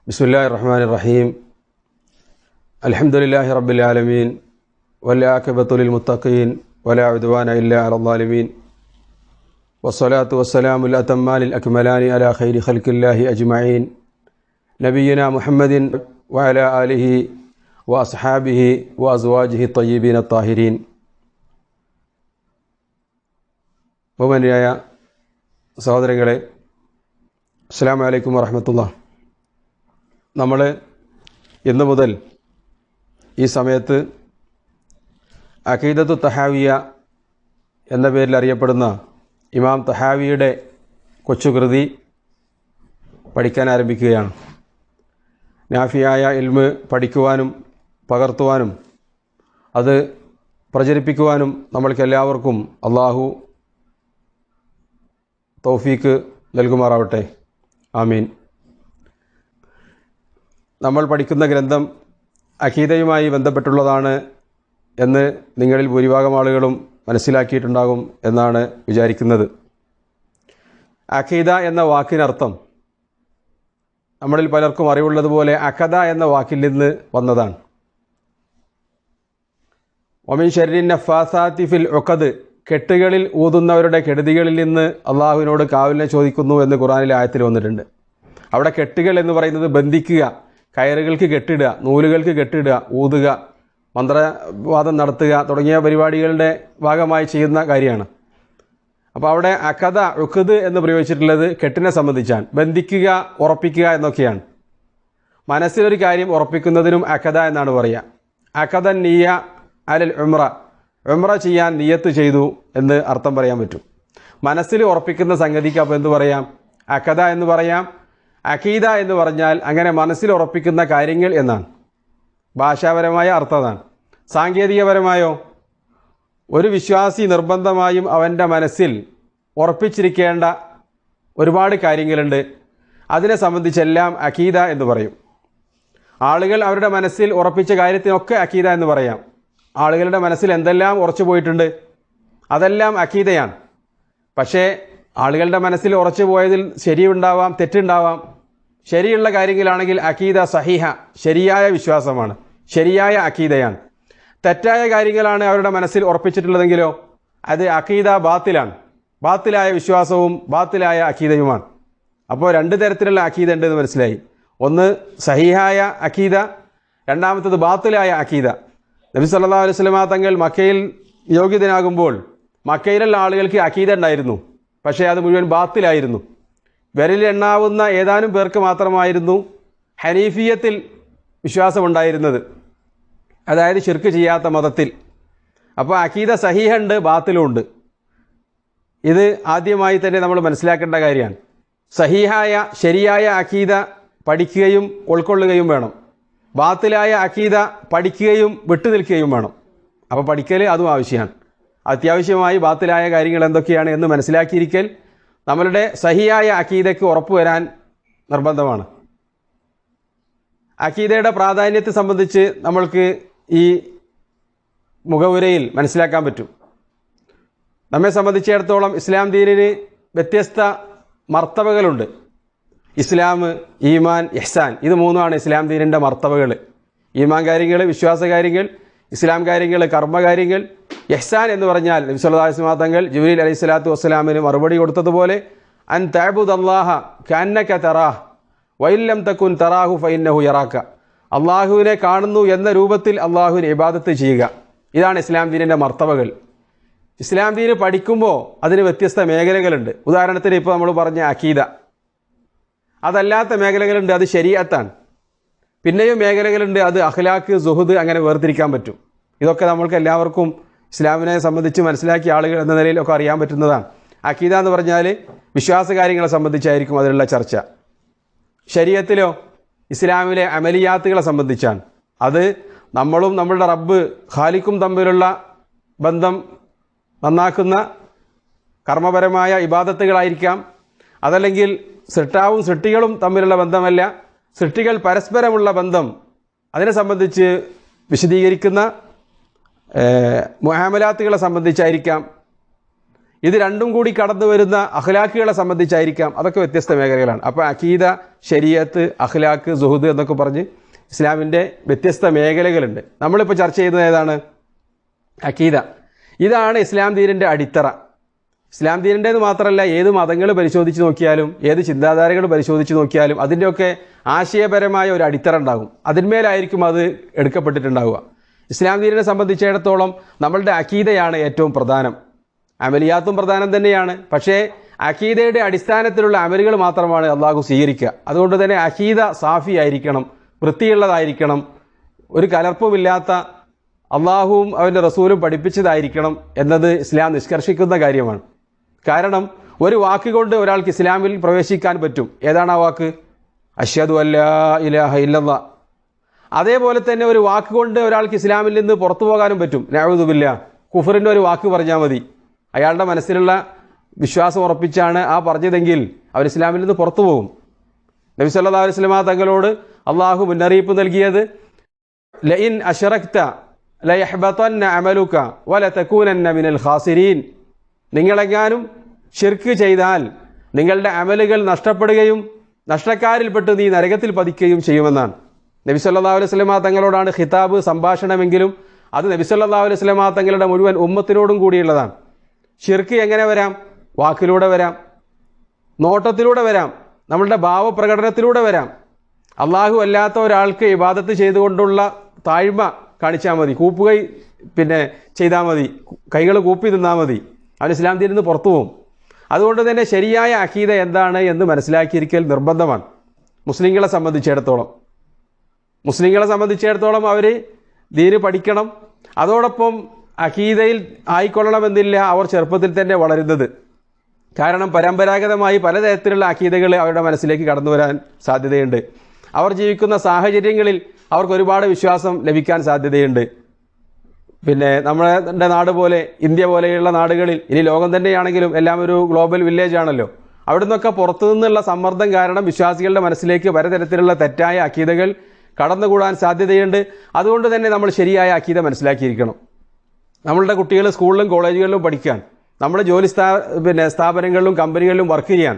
ബിസ്മില്ലാഹിർ റഹ്മാനിർ റഹീം. അൽഹംദുലില്ലാഹി റബ്ബിൽ ആലമീൻ വൽആഖിബത്തു ലിൽ മുത്തഖീൻ വലാ ഉദ്വാന ഇല്ലാ അലൽ ളാലിമീൻ വസ്സലാത്തു വസ്സലാമുൽ അതമ്മാനിൽ അക്മലാനി അലാ ഖൈരി ഖൽഖില്ലാഹി അജ്മഈൻ നബിയിനാ മുഹമ്മദിൻ വഅലാ ആലിഹി വഅസ്ഹാബിഹി വഅസ്വാജിഹി ത്വയ്യിബീന ത്വാഹിരീൻ. ബഹുമാന്യരായ സഹോദരങ്ങളെ, അസ്സലാമു അലൈക്കും വറഹ്മത്തുള്ളാഹി. നമ്മൾ ഇന്നു മുതൽ ഈ സമയത്ത് അഖീദത്തു തഹാവിയ എന്ന പേരിൽ അറിയപ്പെടുന്ന ഇമാം തഹാവിയുടെ കൊച്ചുകൃതി പഠിക്കാൻ ആരംഭിക്കുകയാണ്. നാഫിയായ ഇൽമ് പഠിക്കുവാനും പകർത്തുവാനും അത് പ്രചരിപ്പിക്കുവാനും നമ്മൾക്കെല്ലാവർക്കും അള്ളാഹു തൗഫീക്ക് നൽകുമാറാവട്ടെ. ആമീൻ. നമ്മൾ പഠിക്കുന്ന ഗ്രന്ഥം അഖീദയുമായി ബന്ധപ്പെട്ടുള്ളതാണ് എന്ന് നിങ്ങളിൽ ഭൂരിഭാഗം ആളുകളും മനസ്സിലാക്കിയിട്ടുണ്ടാകും എന്നാണ് വിചാരിക്കുന്നത്. അഖീദ എന്ന വാക്കിനർത്ഥം നമ്മളിൽ പലർക്കും അറിവുള്ളതുപോലെ അഖദ എന്ന വാക്കിൽ നിന്ന് വന്നതാണ്. വമിൻ ശർരിൻ നഫാസാത്തി ഫിൽ ഉഖദ്, കെട്ടുകളിൽ ഊതുന്നവരുടെ കെടുതികളിൽ നിന്ന് അള്ളാഹുവിനോട് കാവലിനെ ചോദിക്കുന്നു എന്ന് ഖുർആനിലെ ആയത്തിൽ വന്നിട്ടുണ്ട്. അവിടെ കെട്ടുകൾ എന്ന് പറയുന്നത് ബന്ധിക്കുക, കയറുകൾക്ക് കെട്ടിടുക, നൂലുകൾക്ക് കെട്ടിടുക, ഊതുക, മന്ത്രവാദം നടത്തുക തുടങ്ങിയ പരിപാടികളുടെ ഭാഗമായി ചെയ്യുന്ന കാര്യമാണ്. അപ്പോൾ അവിടെ അഖദ ഉഖദ് എന്ന് പ്രയോഗിച്ചിട്ടുള്ളത് കെട്ടിനെ സംബന്ധിച്ചാണ്. ബന്ധിക്കുക, ഉറപ്പിക്കുക എന്നൊക്കെയാണ്. മനസ്സിലൊരു കാര്യം ഉറപ്പിക്കുന്നതിനും അഖദ എന്നാണ് പറയുക. അഖദ നിയ അലൽ ഉംറ ചെയ്യാൻ നിയത്ത് ചെയ്തു എന്ന് അർത്ഥം പറയാൻ പറ്റും. മനസ്സിൽ ഉറപ്പിക്കുന്ന സംഗതിക്ക് അപ്പോൾ എന്ത് പറയാം? അഖദ എന്ന് പറയാം. അഖീദ എന്ന് പറഞ്ഞാൽ അങ്ങനെ മനസ്സിൽ ഉറപ്പിക്കുന്ന കാര്യങ്ങൾ എന്നാണ്. ഭാഷാപരമായ അർത്ഥമാണ്. സാങ്കേതികപരമായോ, ഒരു വിശ്വാസി നിർബന്ധമായും അവൻ്റെ മനസ്സിൽ ഉറപ്പിച്ചിരിക്കേണ്ട ഒരുപാട് കാര്യങ്ങളുണ്ട്. അതിനെ സംബന്ധിച്ചെല്ലാം അഖീദ എന്ന് പറയും. ആളുകൾ അവരുടെ മനസ്സിൽ ഉറപ്പിച്ച കാര്യത്തിനൊക്കെ അഖീദ എന്ന് പറയാം. ആളുകളുടെ മനസ്സിൽ എന്തെല്ലാം ഉറച്ചു പോയിട്ടുണ്ട് അതെല്ലാം അഖീദയാണ്. പക്ഷേ ആളുകളുടെ മനസ്സിൽ ഉറച്ചു പോയതിൽ ശരിയുണ്ടാവാം, തെറ്റുണ്ടാവാം. ശരിയുള്ള കാര്യങ്ങളാണെങ്കിൽ അഖീദ സഹീഹ, ശരിയായ വിശ്വാസമാണ്, ശരിയായ അഖീദയാണ്. തെറ്റായ കാര്യങ്ങളാണ് അവരുടെ മനസ്സിൽ ഉറപ്പിച്ചിട്ടുള്ളതെങ്കിലോ അത് അഖീദ ബാത്തിലാണ്. ബാത്തിലായ വിശ്വാസവും ബാത്തിലായ അഖീദയുമാണ്. അപ്പോൾ രണ്ട് തരത്തിലുള്ള അഖീദ ഉണ്ടെന്ന് മനസ്സിലായി. ഒന്ന് സഹീഹായ അഖീദ, രണ്ടാമത്തത് ബാത്തിലായ അഖീദ. നബി സല്ലല്ലാഹു അലൈഹി വസല്ലം തങ്ങൾ മക്കയിൽ യോഗ്യതനാകുമ്പോൾ മക്കയിലുള്ള ആളുകൾക്ക് അഖീദ ഉണ്ടായിരുന്നു. പക്ഷേ അത് മുഴുവൻ ബാത്തിലായിരുന്നു. വിരലിലെണ്ണാവുന്ന ഏതാനും പേർക്ക് മാത്രമായിരുന്നു ഹനീഫിയത്തിൽ വിശ്വാസമുണ്ടായിരുന്നത്, അതായത് ശിർക്ക് ചെയ്യാത്ത മതത്തിൽ. അപ്പോൾ അഖീദ സഹീഹുണ്ട്, ബാത്തിലുമുണ്ട്. ഇത് ആദ്യമായി തന്നെ നമ്മൾ മനസ്സിലാക്കേണ്ട കാര്യമാണ്. സഹീഹായ ശരിയായ അഖീദ പഠിക്കുകയും ഉൾക്കൊള്ളുകയും വേണം. ബാത്തിലായ അഖീദ പഠിക്കുകയും വിട്ടുനിൽക്കുകയും വേണം. അപ്പോൾ പഠിക്കൽ അതും ആവശ്യമാണ്. അത്യാവശ്യമായി ബാത്തിലായ കാര്യങ്ങൾ എന്തൊക്കെയാണ് എന്ന് മനസ്സിലാക്കിയിരിക്കൽ നമ്മളുടെ സഹിയായ അഖീദയ്ക്ക് ഉറപ്പുവരാൻ നിർബന്ധമാണ്. അഖീദയുടെ പ്രാധാന്യത്തെ സംബന്ധിച്ച് നമ്മൾക്ക് ഈ മുഖവുരയിൽ മനസ്സിലാക്കാൻ പറ്റും. നമ്മെ സംബന്ധിച്ചിടത്തോളം ഇസ്ലാം ദീനിന് വ്യത്യസ്ത മർത്തബകളുണ്ട്. ഇസ്ലാം, ഈമാൻ, ഇഹ്സാൻ, ഇത് മൂന്നുമാണ് ഇസ്ലാം ദീനിൻ്റെ മർത്തബകൾ. ഈമാൻ കാര്യങ്ങൾ, വിശ്വാസ കാര്യങ്ങൾ; ഇസ്ലാം കാര്യങ്ങൾ, കർമ്മകാര്യങ്ങൾ. ഇഹ്സാൻ എന്ന് പറഞ്ഞാൽ നബി സല്ലല്ലാഹു അലൈഹി വസല്ലം തങ്ങൾ ജിബ്രീൽ അലൈഹിസ്സലാത്തു വസ്സലാമിന് മറുപടി കൊടുത്തതുപോലെ അൻ തഅബുദല്ലാഹ കഅന്നക തറാഹ് വഇൻ ലം തകുൻ തറാഹു ഫഇന്നഹു യറാക, അള്ളാഹുവിനെ കാണുന്നു എന്ന രൂപത്തിൽ അള്ളാഹുവിനെ ഇബാദത്ത് ചെയ്യുക. ഇതാണ് ഇസ്ലാം ദീനിൻ്റെ മർത്തബകൾ. ഇസ്ലാം ദീന് പഠിക്കുമ്പോൾ അതിന് വ്യത്യസ്ത മേഖലകളുണ്ട്. ഉദാഹരണത്തിന് ഇപ്പോൾ നമ്മൾ പറഞ്ഞ അഖീദ, അതല്ലാത്ത മേഖലകളുണ്ട്, അത് ശരീഅത്താണ്. പിന്നെയും മേഖലകളുണ്ട്, അത് അഖ്ലാഖ്, സുഹുദ്, അങ്ങനെ വേർതിരിക്കാൻ പറ്റും. ഇതൊക്കെ നമ്മൾക്ക് എല്ലാവർക്കും ഇസ്ലാമിനെ സംബന്ധിച്ച് മനസ്സിലാക്കിയ ആളുകൾ എന്ന നിലയിലൊക്കെ അറിയാൻ പറ്റുന്നതാണ്. അഖീദ എന്ന് പറഞ്ഞാൽ വിശ്വാസ കാര്യങ്ങളെ സംബന്ധിച്ചായിരിക്കും അതിലുള്ള ചർച്ച. ശരീഅത്തിലോ ഇസ്ലാമിലെ അമലിയാത്തുകളെ സംബന്ധിച്ചാണ്. അത് നമ്മളും നമ്മളുടെ റബ്ബ് ഖാലിക്കും തമ്മിലുള്ള ബന്ധം നന്നാക്കുന്ന കർമ്മപരമായ ഇബാദത്തുകളായിരിക്കാം. അതല്ലെങ്കിൽ സൃഷ്ടാവും സൃഷ്ടികളും തമ്മിലുള്ള ബന്ധമല്ല, സൃഷ്ടികൾ പരസ്പരമുള്ള ബന്ധം, അതിനെ സംബന്ധിച്ച് വിശദീകരിക്കുന്ന മുആമലാത്തുകളെ സംബന്ധിച്ചായിരിക്കാം. ഇത് രണ്ടും കൂടി കടന്നു വരുന്ന അഖ്ലാഖുകളെ സംബന്ധിച്ചായിരിക്കാം. അതൊക്കെ വ്യത്യസ്ത മേഖലകളാണ്. അപ്പോൾ അഖീദ, ശരീഅത്ത്, അഖ്ലാഖ്, സുഹുദ് എന്നൊക്കെ പറഞ്ഞ് ഇസ്ലാമിൻ്റെ വ്യത്യസ്ത മേഖലകളുണ്ട്. നമ്മളിപ്പോൾ ചർച്ച ചെയ്യുന്നത് ഏതാണ്? അഖീദ. ഇതാണ് ഇസ്ലാം ദീനിൻ്റെ അടിത്തറ. ഇസ്ലാം ദീനിൻ്റേത് മാത്രമല്ല, ഏത് മതങ്ങൾ പരിശോധിച്ച് നോക്കിയാലും ഏത് ചിന്താധാരകൾ പരിശോധിച്ച് നോക്കിയാലും അതിൻ്റെയൊക്കെ ആശയപരമായ ഒരു അടിത്തറ ഉണ്ടാകും. അതിന്മേലായിരിക്കും അത് എടുക്കപ്പെട്ടിട്ടുണ്ടാവുക. ഇസ്ലാം ദീനിനെ സംബന്ധിച്ചിടത്തോളം നമ്മളുടെ അഖീദയാണ് ഏറ്റവും പ്രധാനം. അമലിയാത്തും പ്രധാനം തന്നെയാണ്. പക്ഷേ അഖീദയുടെ അടിസ്ഥാനത്തിലുള്ള അമലുകൾ മാത്രമാണ് അള്ളാഹു സ്വീകരിക്കുക. അതുകൊണ്ട് തന്നെ അഖീദ സാഫി ആയിരിക്കണം, വൃത്തിയുള്ളതായിരിക്കണം, ഒരു കലർപ്പുമില്ലാത്ത അള്ളാഹുവും അവൻ്റെ റസൂലും പഠിപ്പിച്ചതായിരിക്കണം എന്നത് ഇസ്ലാം നിഷ്കർഷിക്കുന്ന കാര്യമാണ്. കാരണം ഒരു വാക്ക് കൊണ്ട് ഒരാൾക്ക് ഇസ്ലാമിൽ പ്രവേശിക്കാൻ പറ്റും. ഏതാണ് ആ വാക്ക്? അഷ്ഹദു അല്ലാ ഇലാഹ ഇല്ലല്ലാഹ്. അതേപോലെ തന്നെ ഒരു വാക്ക് കൊണ്ട് ഒരാൾക്ക് ഇസ്ലാമിൽ നിന്ന് പുറത്തു പോകാനും പറ്റും. നഅൂദു ബില്ലാഹ്. കുഫറിൻ്റെ ഒരു വാക്ക് പറഞ്ഞാൽ മതി. അയാളുടെ മനസ്സിലുള്ള വിശ്വാസം ഉറപ്പിച്ചാണ് ആ പറഞ്ഞതെങ്കിൽ അവൻ ഇസ്ലാമിൽ നിന്ന് പുറത്തു പോകും. നബി സല്ലല്ലാഹു അലൈഹി വസല്ലം തങ്ങളോട് അള്ളാഹു മുന്നറിയിപ്പ് നൽകിയത് ലഇൻ അശ്റക്ത ലയഹ്ബതന്ന അമലുക വലതകൂനന്ന മിനൽ ഖാസിരീൻ. നിങ്ങളെങ്ങാനും ശിർക്ക് ചെയ്താൽ നിങ്ങളുടെ അമലുകൾ നഷ്ടപ്പെടുകയും നഷ്ടക്കാരിൽപ്പെട്ട് നീ നരകത്തിൽ പതിക്കുകയും ചെയ്യുമെന്നാണ്. നബി സല്ലല്ലാഹു അലൈഹി വസല്ലം തങ്ങളോടാണ് ഖിതാബ്, സംഭാഷണമെങ്കിലും അത് നബി സല്ലല്ലാഹു അലൈഹി വസല്ലം തങ്ങളുടെ മുഴുവൻ ഉമ്മത്തിനോടും കൂടിയുള്ളതാണ്. ശിർക്ക് എങ്ങനെ വരാം? വാക്കിലൂടെ വരാം, നോട്ടത്തിലൂടെ വരാം, നമ്മളുടെ ഭാവപ്രകടനത്തിലൂടെ വരാം. അള്ളാഹു അല്ലാത്ത ഒരാൾക്ക് ഇബാദത്ത് ചെയ്തുകൊണ്ടുള്ള താഴ്മ കാണിച്ചാൽ മതി, കൂപ്പുകൈ ചെയ്താൽ മതി, കൈകൾ കൂപ്പി നിന്നാൽ മതി, അവൻ ഇസ്ലാം ദീനിൽ നിന്ന് പുറത്തു പോകും. അതുകൊണ്ട് തന്നെ ശരിയായ അഖീദ എന്താണ് എന്ന് മനസ്സിലാക്കിയിരിക്കൽ നിർബന്ധമാണ്. മുസ്ലിങ്ങളെ സംബന്ധിച്ചിടത്തോളം അവർ ദീന് പഠിക്കണം. അതോടൊപ്പം അഖീദയിൽ ആയിക്കൊള്ളണമെന്നില്ല അവർ ചെറുപ്പത്തിൽ തന്നെ വളരുന്നത്. കാരണം പരമ്പരാഗതമായി പലതരത്തിലുള്ള അഖീദകൾ അവരുടെ മനസ്സിലേക്ക് കടന്നു വരാൻ സാധ്യതയുണ്ട്. അവർ ജീവിക്കുന്ന സാഹചര്യങ്ങളിൽ അവർക്ക് ഒരുപാട് വിശ്വാസം ലഭിക്കാൻ സാധ്യതയുണ്ട്. നമ്മുടെ നാട് പോലെ, ഇന്ത്യ പോലെയുള്ള നാടുകളിൽ, ഇനി ലോകം തന്നെയാണെങ്കിലും എല്ലാം ഒരു ഗ്ലോബൽ വില്ലേജ് ആണല്ലോ, അവിടെ നിന്നൊക്കെ പുറത്തു നിന്നുള്ള സമ്മർദ്ദം കാരണം വിശ്വാസികളുടെ മനസ്സിലേക്ക് പലതരത്തിലുള്ള തെറ്റായ അഖീദകൾ കടന്നുകൂടാൻ സാധ്യതയുണ്ട്. അതുകൊണ്ട് തന്നെ നമ്മൾ ശരിയായ അഖീദ മനസ്സിലാക്കിയിരിക്കണം. നമ്മളുടെ കുട്ടികൾ സ്കൂളിലും കോളേജുകളിലും പഠിക്കാൻ, നമ്മുടെ ജോലി സ്ഥാപനങ്ങളിലും കമ്പനികളിലും വർക്ക് ചെയ്യാൻ,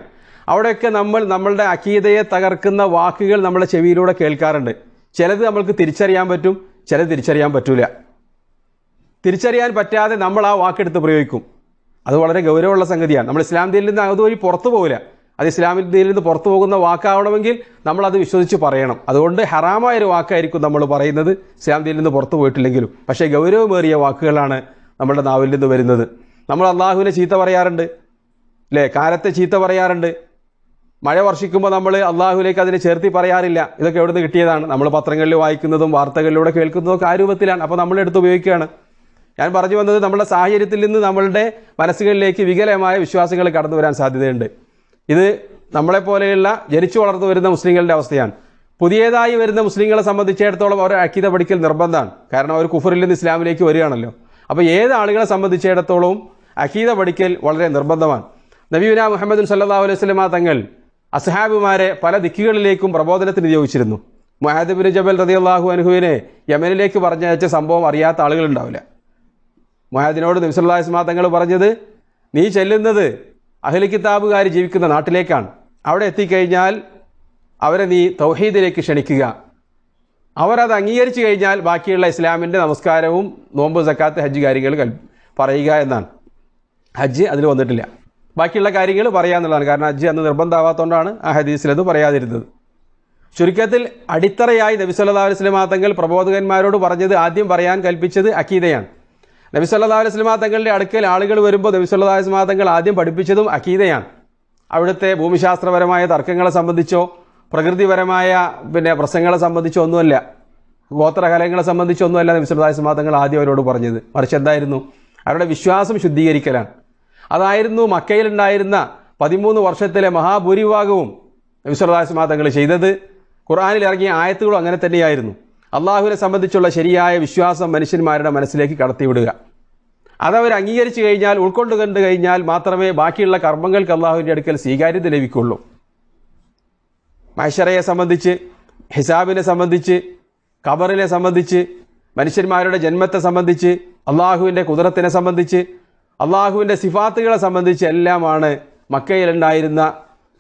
അവിടെയൊക്കെ നമ്മളുടെ അഖീദയെ തകർക്കുന്ന വാക്കുകൾ നമ്മുടെ ചെവിയിലൂടെ കേൾക്കാറുണ്ട്. ചിലത് നമ്മൾക്ക് തിരിച്ചറിയാൻ പറ്റും, ചിലത് തിരിച്ചറിയാൻ പറ്റൂല. തിരിച്ചറിയാൻ പറ്റാതെ നമ്മൾ ആ വാക്കെടുത്ത് പ്രയോഗിക്കും. അത് വളരെ ഗൗരവമുള്ള സംഗതിയാണ്. നമ്മൾ ഇസ്ലാം ദീനിൽ നിന്ന് അതുവഴി പുറത്തു പോകില്ല. അത് ഇസ്ലാമിൽ ദീനിൽ നിന്ന് പുറത്തു പോകുന്ന വാക്കാവണമെങ്കിൽ നമ്മളത് വിശ്വസിച്ച് പറയണം. അതുകൊണ്ട് ഹറാമായൊരു വാക്കായിരിക്കും നമ്മൾ പറയുന്നത്, ഇസ്ലാം ദീനിൽ നിന്ന് പുറത്തു പോയിട്ടില്ലെങ്കിലും. പക്ഷേ ഗൗരവമേറിയ വാക്കുകളാണ് നമ്മുടെ നാവിൽ നിന്ന് വരുന്നത്. നമ്മൾ അള്ളാഹുവിനെ ചീത്ത പറയാറുണ്ട്, അല്ലേ? കാലത്തെ ചീത്ത പറയാറുണ്ട്. മഴ വർഷിക്കുമ്പോൾ നമ്മൾ അള്ളാഹുവിലേക്ക് അതിനെ ചേർത്തി പറയാറില്ല. ഇതൊക്കെ എവിടെ നിന്ന് കിട്ടിയതാണ്? നമ്മൾ പത്രങ്ങളിൽ വായിക്കുന്നതും വാർത്തകളിലൂടെ കേൾക്കുന്നതും ഒക്കെ ആ രൂപത്തിലാണ്. അപ്പോൾ നമ്മളെടുത്ത് ഉപയോഗിക്കുകയാണ്. ഞാൻ പറഞ്ഞു വന്നത്, നമ്മുടെ സാഹചര്യത്തിൽ നിന്ന് നമ്മളുടെ മനസ്സുകളിലേക്ക് വികലമായ വിശ്വാസങ്ങൾ കടന്നു വരാൻ സാധ്യതയുണ്ട്. ഇത് നമ്മളെപ്പോലെയുള്ള ജനിച്ചു വളർന്നു വരുന്ന മുസ്ലിങ്ങളുടെ അവസ്ഥയാണ്. പുതിയതായി വരുന്ന മുസ്ലിങ്ങളെ സംബന്ധിച്ചിടത്തോളം അവർ അഖീദ പഠിക്കൽ നിർബന്ധമാണ്. കാരണം അവർ കുഫറിൽ നിന്ന് ഇസ്ലാമിലേക്ക് വരികയാണല്ലോ. അപ്പോൾ ഏത് ആളുകളെ സംബന്ധിച്ചിടത്തോളവും അഖീദ പഠിക്കൽ വളരെ നിർബന്ധമാണ്. നബിയുനാ മുഹമ്മദ് സല്ലല്ലാഹു അലൈഹി വസല്ലം തങ്ങൾ അസ്ഹാബുമാരെ പല ദിക്കുകളിലേക്കും പ്രബോധനത്തിന് നിയോഗിച്ചിരുന്നു. മുആദ് ഇബ്നു ജബൽ റളിയല്ലാഹു അൻഹുവിനെ യമനിലേക്ക് പറഞ്ഞയച്ച സംഭവം അറിയാത്ത ആളുകളുണ്ടാവില്ല. മുആദിനോട് നബി സല്ലല്ലാഹു അലൈഹി വസല്ലം തങ്ങൾ പറഞ്ഞത്, നീ ചെല്ലുന്നത് അഹ്ലി കിതാബുകാർ ജീവിക്കുന്ന നാട്ടിലേക്കാണ്. അവിടെ എത്തിക്കഴിഞ്ഞാൽ അവരെ നീ തൗഹീദിലേക്ക് ക്ഷണിക്കുക. അവരത് അംഗീകരിച്ചു കഴിഞ്ഞാൽ ബാക്കിയുള്ള ഇസ്ലാമിൻ്റെ നമസ്കാരവും നോമ്പ്, സക്കാത്ത്, ഹജ്ജ് കാര്യങ്ങൾ പറയുക എന്നാണ്. ഹജ്ജ് അതിൽ വന്നിട്ടില്ല, ബാക്കിയുള്ള കാര്യങ്ങൾ പറയാന്നുള്ളതാണ്. കാരണം ഹജ്ജ് അന്ന് നിർബന്ധമാവാത്തതുകൊണ്ടാണ് ആ ഹദീസിലത് പറയാതിരുന്നത്. ചുരുക്കത്തിൽ അടിത്തറയായി നബി സല്ലല്ലാഹു അലൈഹി വസല്ലം തങ്ങൾ പ്രബോധകന്മാരോട് പറഞ്ഞത്, ആദ്യം പറയാൻ കൽപ്പിച്ചത് അഖീദയാണ്. നബി സല്ലല്ലാഹു അലൈഹി വസല്ലം തങ്ങളുടെ അടുക്കൽ ആളുകൾ വരുമ്പോൾ നബി സല്ലല്ലാഹു അലൈഹി വസല്ലം തങ്ങൾ ആദ്യം പഠിപ്പിച്ചതും അഖീദയാണ്. അവിടുത്തെ ഭൂമിശാസ്ത്രപരമായ തർക്കങ്ങളെ സംബന്ധിച്ചോ പ്രകൃതിപരമായ പ്രശ്നങ്ങളെ സംബന്ധിച്ചോ ഒന്നുമല്ല, ഗോത്രകലങ്ങളെ സംബന്ധിച്ചോ ഒന്നുമല്ല നബി സല്ലല്ലാഹു അലൈഹി വസല്ലം തങ്ങൾ ആദ്യം അവരോട് പറഞ്ഞത്. മറിച്ച് എന്തായിരുന്നു? അവരുടെ വിശ്വാസം ശുദ്ധീകരിക്കലാണ്. അതായിരുന്നു മക്കയിലുണ്ടായിരുന്ന 13 വർഷത്തിലെ മഹാഭൂരിഭാഗവും നബി സല്ലല്ലാഹു അലൈഹി വസല്ലം തങ്ങൾ ചെയ്തത്. ഖുർആനിൽ ഇറങ്ങിയ ആയത്തുകളും അങ്ങനെ തന്നെയായിരുന്നു. അള്ളാഹുവിനെ സംബന്ധിച്ചുള്ള ശരിയായ വിശ്വാസം മനുഷ്യന്മാരുടെ മനസ്സിലേക്ക് കടത്തിവിടുക. അതവർ അംഗീകരിച്ചു കഴിഞ്ഞാൽ, ഉൾക്കൊണ്ട് കണ്ടു കഴിഞ്ഞാൽ മാത്രമേ ബാക്കിയുള്ള കർമ്മങ്ങൾക്ക് അള്ളാഹുവിൻ്റെ അടുക്കൽ സ്വീകാര്യത ലഭിക്കുള്ളൂ. മഹ്ശറയെ സംബന്ധിച്ച്, ഹിസാബിനെ സംബന്ധിച്ച്, ഖബറിനെ സംബന്ധിച്ച്, മനുഷ്യന്മാരുടെ ജന്മത്തെ സംബന്ധിച്ച്, അള്ളാഹുവിൻ്റെ കുദറത്തിനെ സംബന്ധിച്ച്, അള്ളാഹുവിൻ്റെ സിഫാത്തുകളെ സംബന്ധിച്ച് എല്ലാമാണ് മക്കയിലുണ്ടായിരുന്ന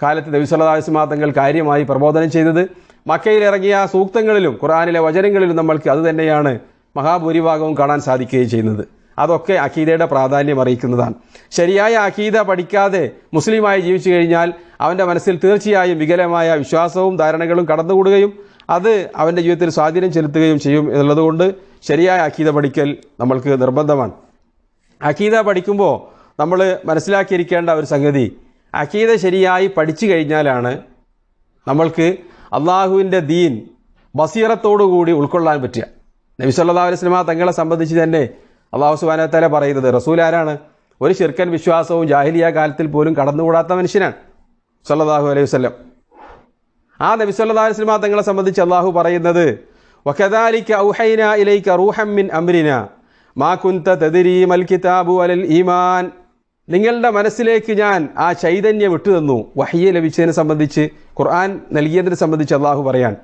കാലത്ത് നബി സല്ലല്ലാഹു അലൈഹി വസല്ലം തങ്ങൾ കാര്യമായി പ്രബോധനം ചെയ്തത്. മക്കയിൽ ഇറങ്ങിയ സൂക്തങ്ങളിലും ഖുർആനിലെ വചനങ്ങളിലും നമ്മൾക്ക് അത് തന്നെയാണ് മഹാഭൂരിഭാഗവും കാണാൻ സാധിക്കുകയും ചെയ്യുന്നത്. അതൊക്കെ അഖീദയുടെ പ്രാധാന്യം അറിയിക്കുന്നതാണ്. ശരിയായ അഖീദ പഠിക്കാതെ മുസ്ലിമായി ജീവിച്ചു കഴിഞ്ഞാൽ അവൻ്റെ മനസ്സിൽ തീർച്ചയായും വികലമായ വിശ്വാസവും ധാരണകളും കടന്നുകൂടുകയും അത് അവൻ്റെ ജീവിതത്തിൽ സ്വാധീനം ചെലുത്തുകയും ചെയ്യും എന്നുള്ളതുകൊണ്ട് ശരിയായ അഖീദ പഠിക്കൽ നമ്മൾക്ക് നിർബന്ധമാണ്. അഖീദ പഠിക്കുമ്പോൾ നമ്മൾ മനസ്സിലാക്കിയിരിക്കേണ്ട ഒരു സംഗതി, അഖീദ ശരിയായി പഠിച്ചു കഴിഞ്ഞാലാണ് നമ്മൾക്ക് അള്ളാഹുവിൻ്റെ ദീൻ ബസീറത്തോടുകൂടി ഉൾക്കൊള്ളാൻ പറ്റുക. നബി സല്ലല്ലാഹു അലൈഹി വസല്ലം തങ്ങളെ സംബന്ധിച്ച് തന്നെ അള്ളാഹു സുബ്ഹാനഹു വ തആല പറയുന്നത്, റസൂൽ ആരാണ്? ഒരു ശിർക്കൻ വിശ്വാസവും ജാഹിലിയ കാലത്തിൽ പോലും കടന്നുകൂടാത്ത മനുഷ്യനാണ് സല്ലല്ലാഹു അലൈഹി വസല്ലം. ആ നബി സല്ലല്ലാഹു അലൈഹി വസല്ലം തങ്ങളെ സംബന്ധിച്ച് അള്ളാഹു പറയുന്നത്, വകദാലിക ഔഹൈനാ ഇലൈക റൂഹൻ മിൻ അംരിനാ മാ കുൻത തദ്രീ മൽ കിതാബു വലൽ ഈമാൻ. നിങ്ങളുടെ മനസ്സിലേക്ക് ഞാൻ ആ ചൈതന്യം ഇട്ടു തന്നു. വഹ്യ് ലഭിച്ചതിനെ സംബന്ധിച്ച്, ഖുർആൻ നൽകിയതിനെ സംബന്ധിച്ച് അള്ളാഹു പറയാൻ,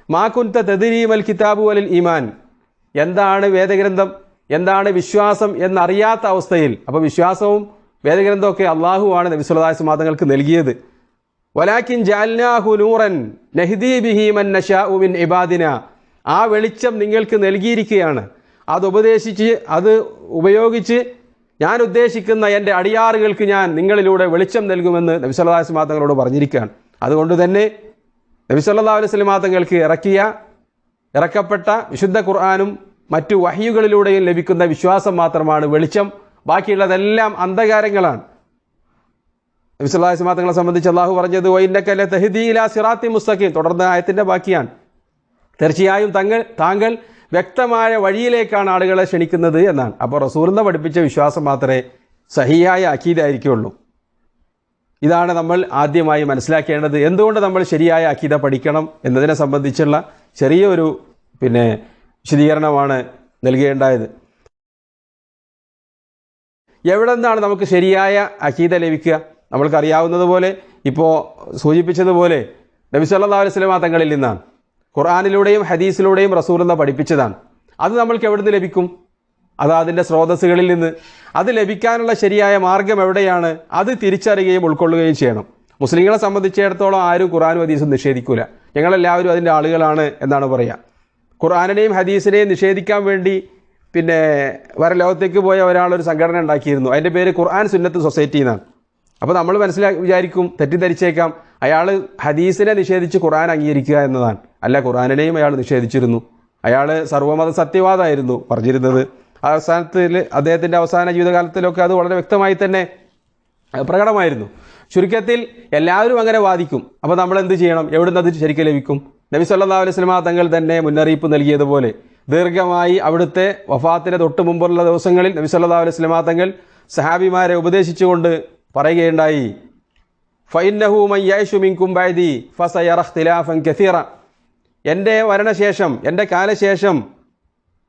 മാ കുൻത തദ്രീ മൽ കിതാബു വലൽ ഈമാൻ, എന്താണ് വേദഗ്രന്ഥം, എന്താണ് വിശ്വാസം എന്നറിയാത്ത അവസ്ഥയിൽ. അപ്പോൾ വിശ്വാസവും വേദഗ്രന്ഥമൊക്കെ അള്ളാഹുവാണ് നബി സല്ലല്ലാഹു അലൈഹി വസല്ലം തങ്ങൾക്ക് നൽകിയത്. വലാകിൻ ജഅൽനാഹു നൂറൻ നഹ്ദീ ബിഹി മൻ നശാഉ മിൻ ഇബാദിനാ, ആ വെളിച്ചം നിങ്ങൾക്ക് നൽകിയിരിക്കുകയാണ്. അത് ഉപയോഗിച്ച് ഞാൻ ഉദ്ദേശിക്കുന്ന എൻ്റെ അടിയാറുകൾക്ക് ഞാൻ നിങ്ങളിലൂടെ വെളിച്ചം നൽകുമെന്ന് നബി സല്ലല്ലാഹു അലൈഹി വസല്ലം തങ്ങളോട് പറഞ്ഞിരിക്കുകയാണ്. അതുകൊണ്ട് തന്നെ നബി സല്ലല്ലാഹു അലൈഹി വസല്ലം തങ്ങൾക്ക് ഇറക്കപ്പെട്ട വിശുദ്ധ ഖുർആനും മറ്റു വഹ്യുകളിലൂടെയും ലഭിക്കുന്ന വിശ്വാസം മാത്രമാണ് വെളിച്ചം. ബാക്കിയുള്ളതെല്ലാം അന്ധകാരങ്ങളാണ്. നബി സല്ലല്ലാഹു അലൈഹി വസല്ലം തങ്ങളെ സംബന്ധിച്ച് അള്ളാഹു പറഞ്ഞത്, വഇന്നക ലതഹ്ദീ ഇലാ സിറാത്തിൻ മുസ്തഖീം, തുടർന്ന് ആയത്തിൻ്റെ ബാക്കിയാണ്. തീർച്ചയായും താങ്കൾ വ്യക്തമായ വഴിയിലേക്കാണ് ആളുകളെ ക്ഷണിക്കുന്നത് എന്നാണ്. അപ്പോൾ റസൂലിനെ പഠിപ്പിച്ച വിശ്വാസം മാത്രമേ സഹിയായ അഖീദ ആയിരിക്കുള്ളൂ. ഇതാണ് നമ്മൾ ആദ്യമായി മനസ്സിലാക്കേണ്ടത്. എന്തുകൊണ്ട് നമ്മൾ ശരിയായ അഖീദ പഠിക്കണം എന്നതിനെ സംബന്ധിച്ചുള്ള ചെറിയൊരു വിശദീകരണമാണ് നൽകേണ്ടത്. എവിടെ നിന്നാണ് നമുക്ക് ശരിയായ അഖീദ ലഭിക്കുക? നമ്മൾക്കറിയാവുന്നതുപോലെ, ഇപ്പോൾ സൂചിപ്പിച്ചതുപോലെ നബി സല്ലല്ലാഹു അലൈഹി വസല്ലം തങ്ങളിൽ നിന്നാണ്. ഖുർആനിലൂടെയും ഹദീസിലൂടെയും റസൂലിനെ പഠിപ്പിച്ചതാണ്. അത് നമ്മൾക്ക് എവിടെ നിന്ന് ലഭിക്കും? അത് അതിൻ്റെ സ്രോതസ്സുകളിൽ നിന്ന്. അത് ലഭിക്കാനുള്ള ശരിയായ മാർഗം എവിടെയാണ്? അത് തിരിച്ചറിയുകയും ഉൾക്കൊള്ളുകയും ചെയ്യണം. മുസ്ലിങ്ങളെ സംബന്ധിച്ചിടത്തോളം ആരും ഖുർആനും ഹദീസും നിഷേധിക്കില്ല. ഞങ്ങളെല്ലാവരും അതിൻ്റെ ആളുകളാണ് എന്നാണ് പറയുക. ഖുർആനിനെയും ഹദീസിനെയും നിഷേധിക്കാൻ വേണ്ടി വേറെ ലോകത്തേക്ക് പോയ ഒരാളൊരു സംഘടന ഉണ്ടാക്കിയിരുന്നു. അതിൻ്റെ പേര് ഖുർആൻ സുന്നത്ത് സൊസൈറ്റി എന്നാണ്. അപ്പോൾ നമ്മൾ വിചാരിക്കും, തെറ്റിദ്ധരിച്ചേക്കാം, അയാൾ ഹദീസിനെ നിഷേധിച്ച് ഖുർആൻ അംഗീകരിക്കുക എന്നതാണ്. അല്ല, ഖുർആനിനെയും അയാൾ നിഷേധിച്ചിരുന്നു. അയാൾ സർവ്വമത സത്യവാദമായിരുന്നു പറഞ്ഞിരുന്നത്. അവസാനത്തിൽ അദ്ദേഹത്തിൻ്റെ അവസാന ജീവിതകാലത്തിലൊക്കെ അത് വളരെ വ്യക്തമായി തന്നെ പ്രകടമായിരുന്നു. ചുരുക്കത്തിൽ എല്ലാവരും അങ്ങനെ വാദിക്കും. അപ്പോൾ നമ്മൾ എന്ത് ചെയ്യണം? എവിടുന്ന് അത് ശരിക്കും ലഭിക്കും? നബി സല്ലല്ലാഹു അലൈഹി വസല്ലം തങ്ങൾ തന്നെ മുന്നറിയിപ്പ് നൽകിയതുപോലെ ദീർഘമായി അവിടുത്തെ വഫാത്തിന് തൊട്ട് മുമ്പുള്ള ദിവസങ്ങളിൽ നബി സല്ലല്ലാഹു അലൈഹി വസല്ലം തങ്ങൾ സഹാബിമാരെ ഉപദേശിച്ചുകൊണ്ട് പറയുകയുണ്ടായി, ഫഇന്നഹു മൻ യഅ്ശു മിൻകും ബഅദി ഫസയറ ഇഖ്തിലാഫൻ കസീറ, എൻ്റെ മരണശേഷം, എൻ്റെ കാലശേഷം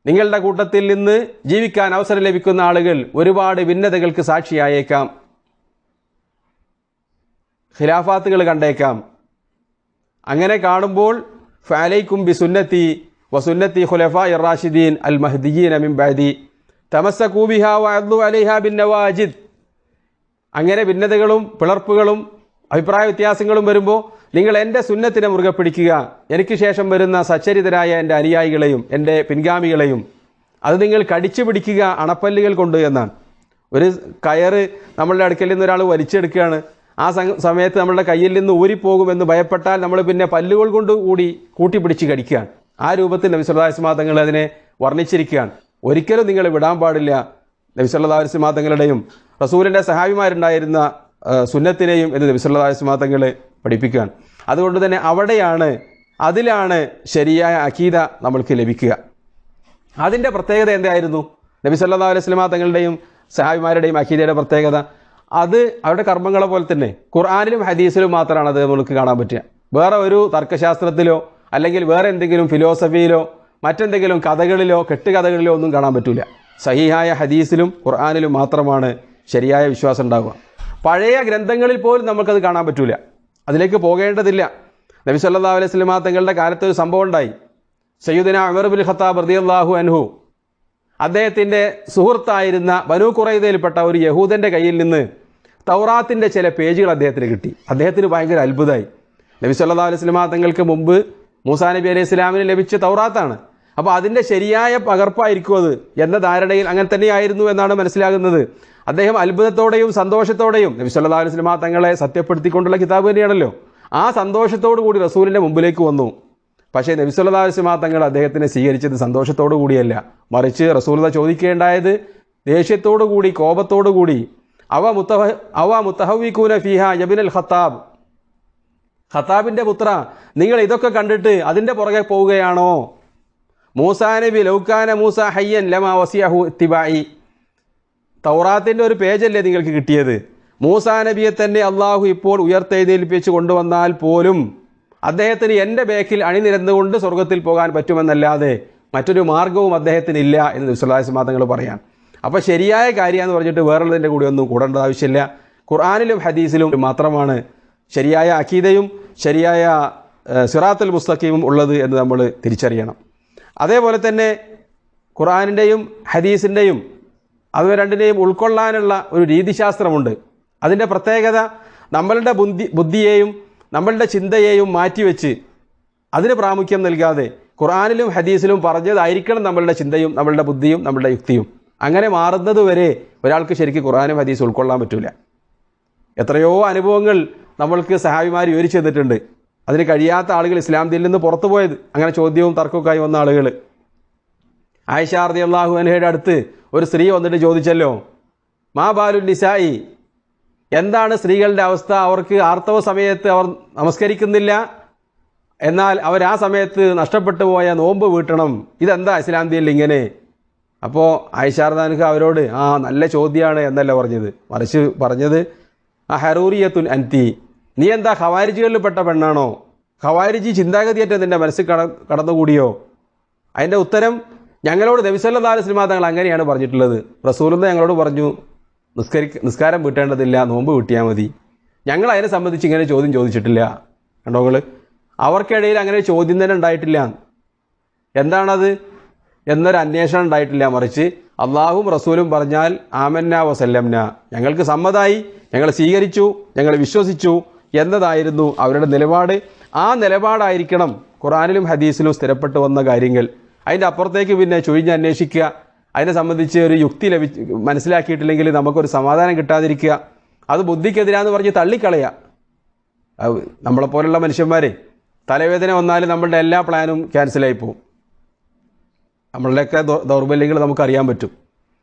നിങ്ങളുടെ കൂട്ടത്തിൽ നിന്ന് ജീവിക്കാൻ അവസരം ലഭിക്കുന്ന ആളുകൾ ഒരുപാട് ഭിന്നതകൾക്ക് സാക്ഷിയായേക്കാം, ഖിലാഫാത്തുകൾ കണ്ടേക്കാം. അങ്ങനെ കാണുമ്പോൾ ഫഅലൈക്കും ബിസുന്നത്തി വസുന്നത്തി ഖുലഫാഇർ റാഷിദീൻ അൽ മഹ്ദിയീന മിൻ ബഅദി തമസ്സകൂ ബിഹാ വഅദ്ദു അലൈഹാ ബിന്നവാജിദ്. അങ്ങനെ ഭിന്നതകളും പിളർപ്പുകളും അഭിപ്രായ വ്യത്യാസങ്ങളും വരുമ്പോൾ നിങ്ങൾ എൻ്റെ സുന്നത്തിനെ മുറുകെ പിടിക്കുക, എനിക്ക് ശേഷം വരുന്ന സച്ചരിതരായ എൻ്റെ അനുയായികളെയും എൻ്റെ പിൻഗാമികളെയും അത് നിങ്ങൾ കടിച്ചു പിടിക്കുക അണപ്പല്ലുകൾ കൊണ്ട് എന്നാണ്. ഒരു കയറ് നമ്മളുടെ അടുക്കൽ നിന്ന് ഒരാൾ വലിച്ചെടുക്കുകയാണ്. ആ സമയത്ത് നമ്മളുടെ കയ്യിൽ നിന്ന് ഊരിപ്പോകുമെന്ന് ഭയപ്പെട്ടാൽ നമ്മൾ പിന്നെ പല്ലുകൾ കൊണ്ട് കൂടി കൂട്ടിപ്പിടിച്ച് കടിക്കുകയാണ്. ആ രൂപത്തിൽ നബി സല്ലല്ലാഹു അലൈഹി വസല്ലം തങ്ങൾ അതിനെ വർണ്ണിച്ചിരിക്കുകയാണ്. ഒരിക്കലും നിങ്ങൾ വിടാൻ പാടില്ല നബി സല്ലല്ലാഹു അലൈഹി വസല്ലം തങ്ങളുടെയും റസൂലിൻ്റെ സഹാബിമാരുണ്ടായിരുന്ന സുന്നത്തിനെയും എന്ന് നബി സല്ലല്ലാഹു അലൈഹി വസല്ലം തങ്ങൾ പഠിപ്പിക്കുകയാണ്. അതുകൊണ്ട് തന്നെ അതിലാണ് ശരിയായ അഖീദ നമ്മൾക്ക് ലഭിക്കുക. അതിൻ്റെ പ്രത്യേകത എന്തായിരുന്നു? നബി സല്ലല്ലാഹു അലൈഹി വസല്ലം തങ്ങളുടെയും സഹാബിമാരുടെയും അഖീദയുടെ പ്രത്യേകത, അത് അവരുടെ കർമ്മങ്ങളെ പോലെ തന്നെ ഖുർആനിലും ഹദീസിലും മാത്രമാണ് അത് നമുക്ക് കാണാൻ പറ്റുക. വേറെ ഒരു തർക്കശാസ്ത്രത്തിലോ അല്ലെങ്കിൽ വേറെ എന്തെങ്കിലും ഫിലോസഫിയിലോ മറ്റെന്തെങ്കിലും കഥകളിലോ കെട്ടുകഥകളിലോ ഒന്നും കാണാൻ പറ്റില്ല. സഹീഹായ ഹദീസിലും ഖുർആനിലും മാത്രമാണ് ശരിയായ വിശ്വാസം ഉണ്ടാവുക. പഴയ ഗ്രന്ഥങ്ങളിൽ പോലും നമുക്കത് കാണാൻ പറ്റില്ല. അതിലേക്ക് പോകേണ്ടതില്ല. നബി സല്ലല്ലാഹു അലൈഹി വസല്ലം തങ്ങളുടെ കാലത്ത് ഒരു സംഭവം ഉണ്ടായി. സയ്യിദുനാ ഉമർ ഇബ്നുൽ ഖത്താബ് റളിയല്ലാഹു അൻഹു അദ്ദേഹത്തിൻ്റെ സുഹൃത്തായിരുന്ന ബനൂ ഖുറൈദയിൽപ്പെട്ട ഒരു യഹൂദൻ്റെ കയ്യിൽ നിന്ന് തൗറാത്തിൻ്റെ ചില പേജുകൾ അദ്ദേഹത്തിന് കിട്ടി. അദ്ദേഹത്തിന് ഭയങ്കര അത്ഭുതമായി. നബി സല്ലല്ലാഹു അലൈഹി വസല്ലം തങ്ങൾക്ക് മുമ്പ് മൂസാ നബി അലൈഹി ഇസ്ലാമിന് ലഭിച്ച തൗറാത്താണ്. അപ്പോൾ അതിൻ്റെ ശരിയായ പകർപ്പായിരിക്കും അത് എന്ന ധാരണയിൽ അങ്ങനെ തന്നെയായിരുന്നു എന്നാണ് മനസ്സിലാകുന്നത്. അദ്ദേഹം അത്ഭുതത്തോടെയും സന്തോഷത്തോടെയും, നബി സല്ലല്ലാഹു അലൈഹി വസല്ലം തങ്ങളെ സത്യപ്പെടുത്തിക്കൊണ്ടുള്ള കിതാബ് തന്നെയാണല്ലോ, ആ സന്തോഷത്തോടു കൂടി റസൂലിൻ്റെ മുമ്പിലേക്ക് വന്നു. പക്ഷേ നബി സല്ലല്ലാഹു അലൈഹി വസല്ലം തങ്ങൾ അദ്ദേഹത്തിനെ സ്വീകരിച്ചത് സന്തോഷത്തോടു കൂടിയല്ല, മറിച്ച് റസൂലുള്ളാഹി ചോദിക്കേണ്ടായത് ദേഷ്യത്തോടു കൂടി, കോപത്തോടു കൂടി, അവ മുത്തഹവ്വികൂന ഫീഹാ യബ്നൽ ഖത്താബ്, ഖത്താബിൻ്റെ പുത്ര, നിങ്ങൾ ഇതൊക്കെ കണ്ടിട്ട് അതിൻ്റെ പുറകെ പോവുകയാണോ? മൂസാ നബി ലൗകാന മൂസ ഹയ്യൻ ലമാ വസിയഹു ഇത്തിബായി, തൗറാത്തിൻ്റെ ഒരു പേജല്ലേ നിങ്ങൾക്ക് കിട്ടിയത്? മൂസാ നബിയെ തന്നെ അള്ളാഹു ഇപ്പോൾ ഉയർത്തെഴുന്നേൽപ്പിച്ച് കൊണ്ടുവന്നാൽ പോലും അദ്ദേഹത്തിന് എൻ്റെ ബേക്കിൽ അണിനിരന്നുകൊണ്ട് സ്വർഗത്തിൽ പോകാൻ പറ്റുമെന്നല്ലാതെ മറ്റൊരു മാർഗവും അദ്ദേഹത്തിനില്ല എന്ന് നബി സല്ലല്ലാഹു അലൈഹി വസല്ലം തങ്ങൾ പറയാൻ. അപ്പോൾ ശരിയായ കാര്യമെന്ന് പറഞ്ഞിട്ട് വേറുള്ളതിൻ്റെ കൂടെ ഒന്നും കൂടേണ്ട ആവശ്യമില്ല. ഖുർആനിലും ഹദീസിലും മാത്രമാണ് ശരിയായ അഖീദയും ശരിയായ സിറാത്തുൽ മുസ്തഖീമും ഉള്ളത് എന്ന് നമ്മൾ തിരിച്ചറിയണം. അതേപോലെ തന്നെ ഖുർആനിൻ്റെയും ഹദീസിൻ്റെയും അത് രണ്ടിനെയും ഉൾക്കൊള്ളാനുള്ള ഒരു രീതിശാസ്ത്രമുണ്ട്. അതിൻ്റെ പ്രത്യേകത നമ്മളുടെ ബുദ്ധിയെയും നമ്മളുടെ ചിന്തയെയും മാറ്റിവെച്ച് അതിന് പ്രാമുഖ്യം നൽകാതെ ഖുർആനിലും ഹദീസിലും പറഞ്ഞതായിരിക്കണം നമ്മളുടെ ചിന്തയും നമ്മളുടെ ബുദ്ധിയും നമ്മളുടെ യുക്തിയും. അങ്ങനെ മാറുന്നത് വരെ ഒരാൾക്ക് ശരിക്കും ഖുർആനും ഹദീസും ഉൾക്കൊള്ളാൻ പറ്റില്ല. എത്രയോ അനുഭവങ്ങൾ നമ്മൾക്ക് സഹാബിമാർ വിവരിച്ചു തന്നിട്ടുണ്ട്. അതിന് കഴിയാത്ത ആളുകൾ ഇസ്ലാം ദീനിൽ നിന്ന് പുറത്തു പോയത്, അങ്ങനെ ചോദ്യവും തർക്കമൊക്കെ വന്ന ആളുകൾ. ആയിഷ റളിയല്ലാഹു അൻഹയുടെ അടുത്ത് ഒരു സ്ത്രീ വന്നിട്ട് ചോദിച്ചല്ലോ, മാ ബാലുൻ നിസായി, എന്താണ് സ്ത്രീകളുടെ അവസ്ഥ? അവർക്ക് ആർത്തവ സമയത്ത് അവർ നമസ്കരിക്കുന്നില്ല, എന്നാൽ അവർ ആ സമയത്ത് നഷ്ടപ്പെട്ടു പോയ നോമ്പ് വീട്ടണം, ഇതെന്താ ഇസ്ലാം ദീനിൽ ഇങ്ങനെ? അപ്പോൾ ആയിഷ റളിയല്ലാഹു അൻഹ അവരോട് നല്ല ചോദ്യമാണ് എന്നല്ല പറഞ്ഞത്, മറിച്ച് പറഞ്ഞത് ഹറൂറിയത്തുൻ അൻതി, നീ എന്താ ഖവാരിജികളിൽപ്പെട്ട പെണ്ണാണോ? ഖവാരിജി ചിന്താഗതിയേറ്റ നിൻ്റെ മനസ്സിൽ കടന്നുകൂടിയോ? അതിൻ്റെ ഉത്തരം, ഞങ്ങളോട് നബി സല്ലല്ലാഹു അലൈഹി വസല്ലം തങ്ങൾ അങ്ങനെയാണ് പറഞ്ഞിട്ടുള്ളത്. റസൂലുള്ളാഹി ഞങ്ങളോട് പറഞ്ഞു നിസ്കാരം വീട്ടേണ്ടതില്ല, നോമ്പ് വീട്ടിയാൽ മതി. ഞങ്ങൾ അതിനെ സംബന്ധിച്ച് ഇങ്ങനെ ചോദ്യം ചോദിച്ചിട്ടില്ല. കണ്ടോ നിങ്ങൾ, അവർക്കിടയിൽ അങ്ങനെ ചോദ്യം തന്നെ ഉണ്ടായിട്ടില്ല. എന്താണത് എന്നൊരു അന്വേഷണം ഉണ്ടായിട്ടില്ല. മറിച്ച് അള്ളാഹും റസൂലും പറഞ്ഞാൽ ആമന്ന വസല്ലംന, ഞങ്ങൾക്ക് സമ്മതമായി, ഞങ്ങൾ സ്വീകരിച്ചു, ഞങ്ങൾ വിശ്വസിച്ചു എന്നതായിരുന്നു അവരുടെ നിലപാട്. ആ നിലപാടായിരിക്കണം ഖുർആനിലും ഹദീസിലും സ്ഥിരപ്പെട്ടു വന്ന കാര്യങ്ങൾ. അതിൻ്റെ അപ്പുറത്തേക്ക് പിന്നെ ചൊഴിഞ്ഞ് അന്വേഷിക്കുക, അതിനെ സംബന്ധിച്ച് ഒരു യുക്തി മനസ്സിലാക്കിയിട്ടില്ലെങ്കിൽ നമുക്കൊരു സമാധാനം കിട്ടാതിരിക്കുക, അത് ബുദ്ധിക്കെതിരാന്ന് പറഞ്ഞ് തള്ളിക്കളയുക. നമ്മളെപ്പോലുള്ള മനുഷ്യന്മാരെ തലവേദന വന്നാലും നമ്മളുടെ എല്ലാ പ്ലാനും ക്യാൻസലായി പോകും. നമ്മളുടെയൊക്കെ ദൗർബല്യങ്ങൾ നമുക്കറിയാൻ പറ്റും.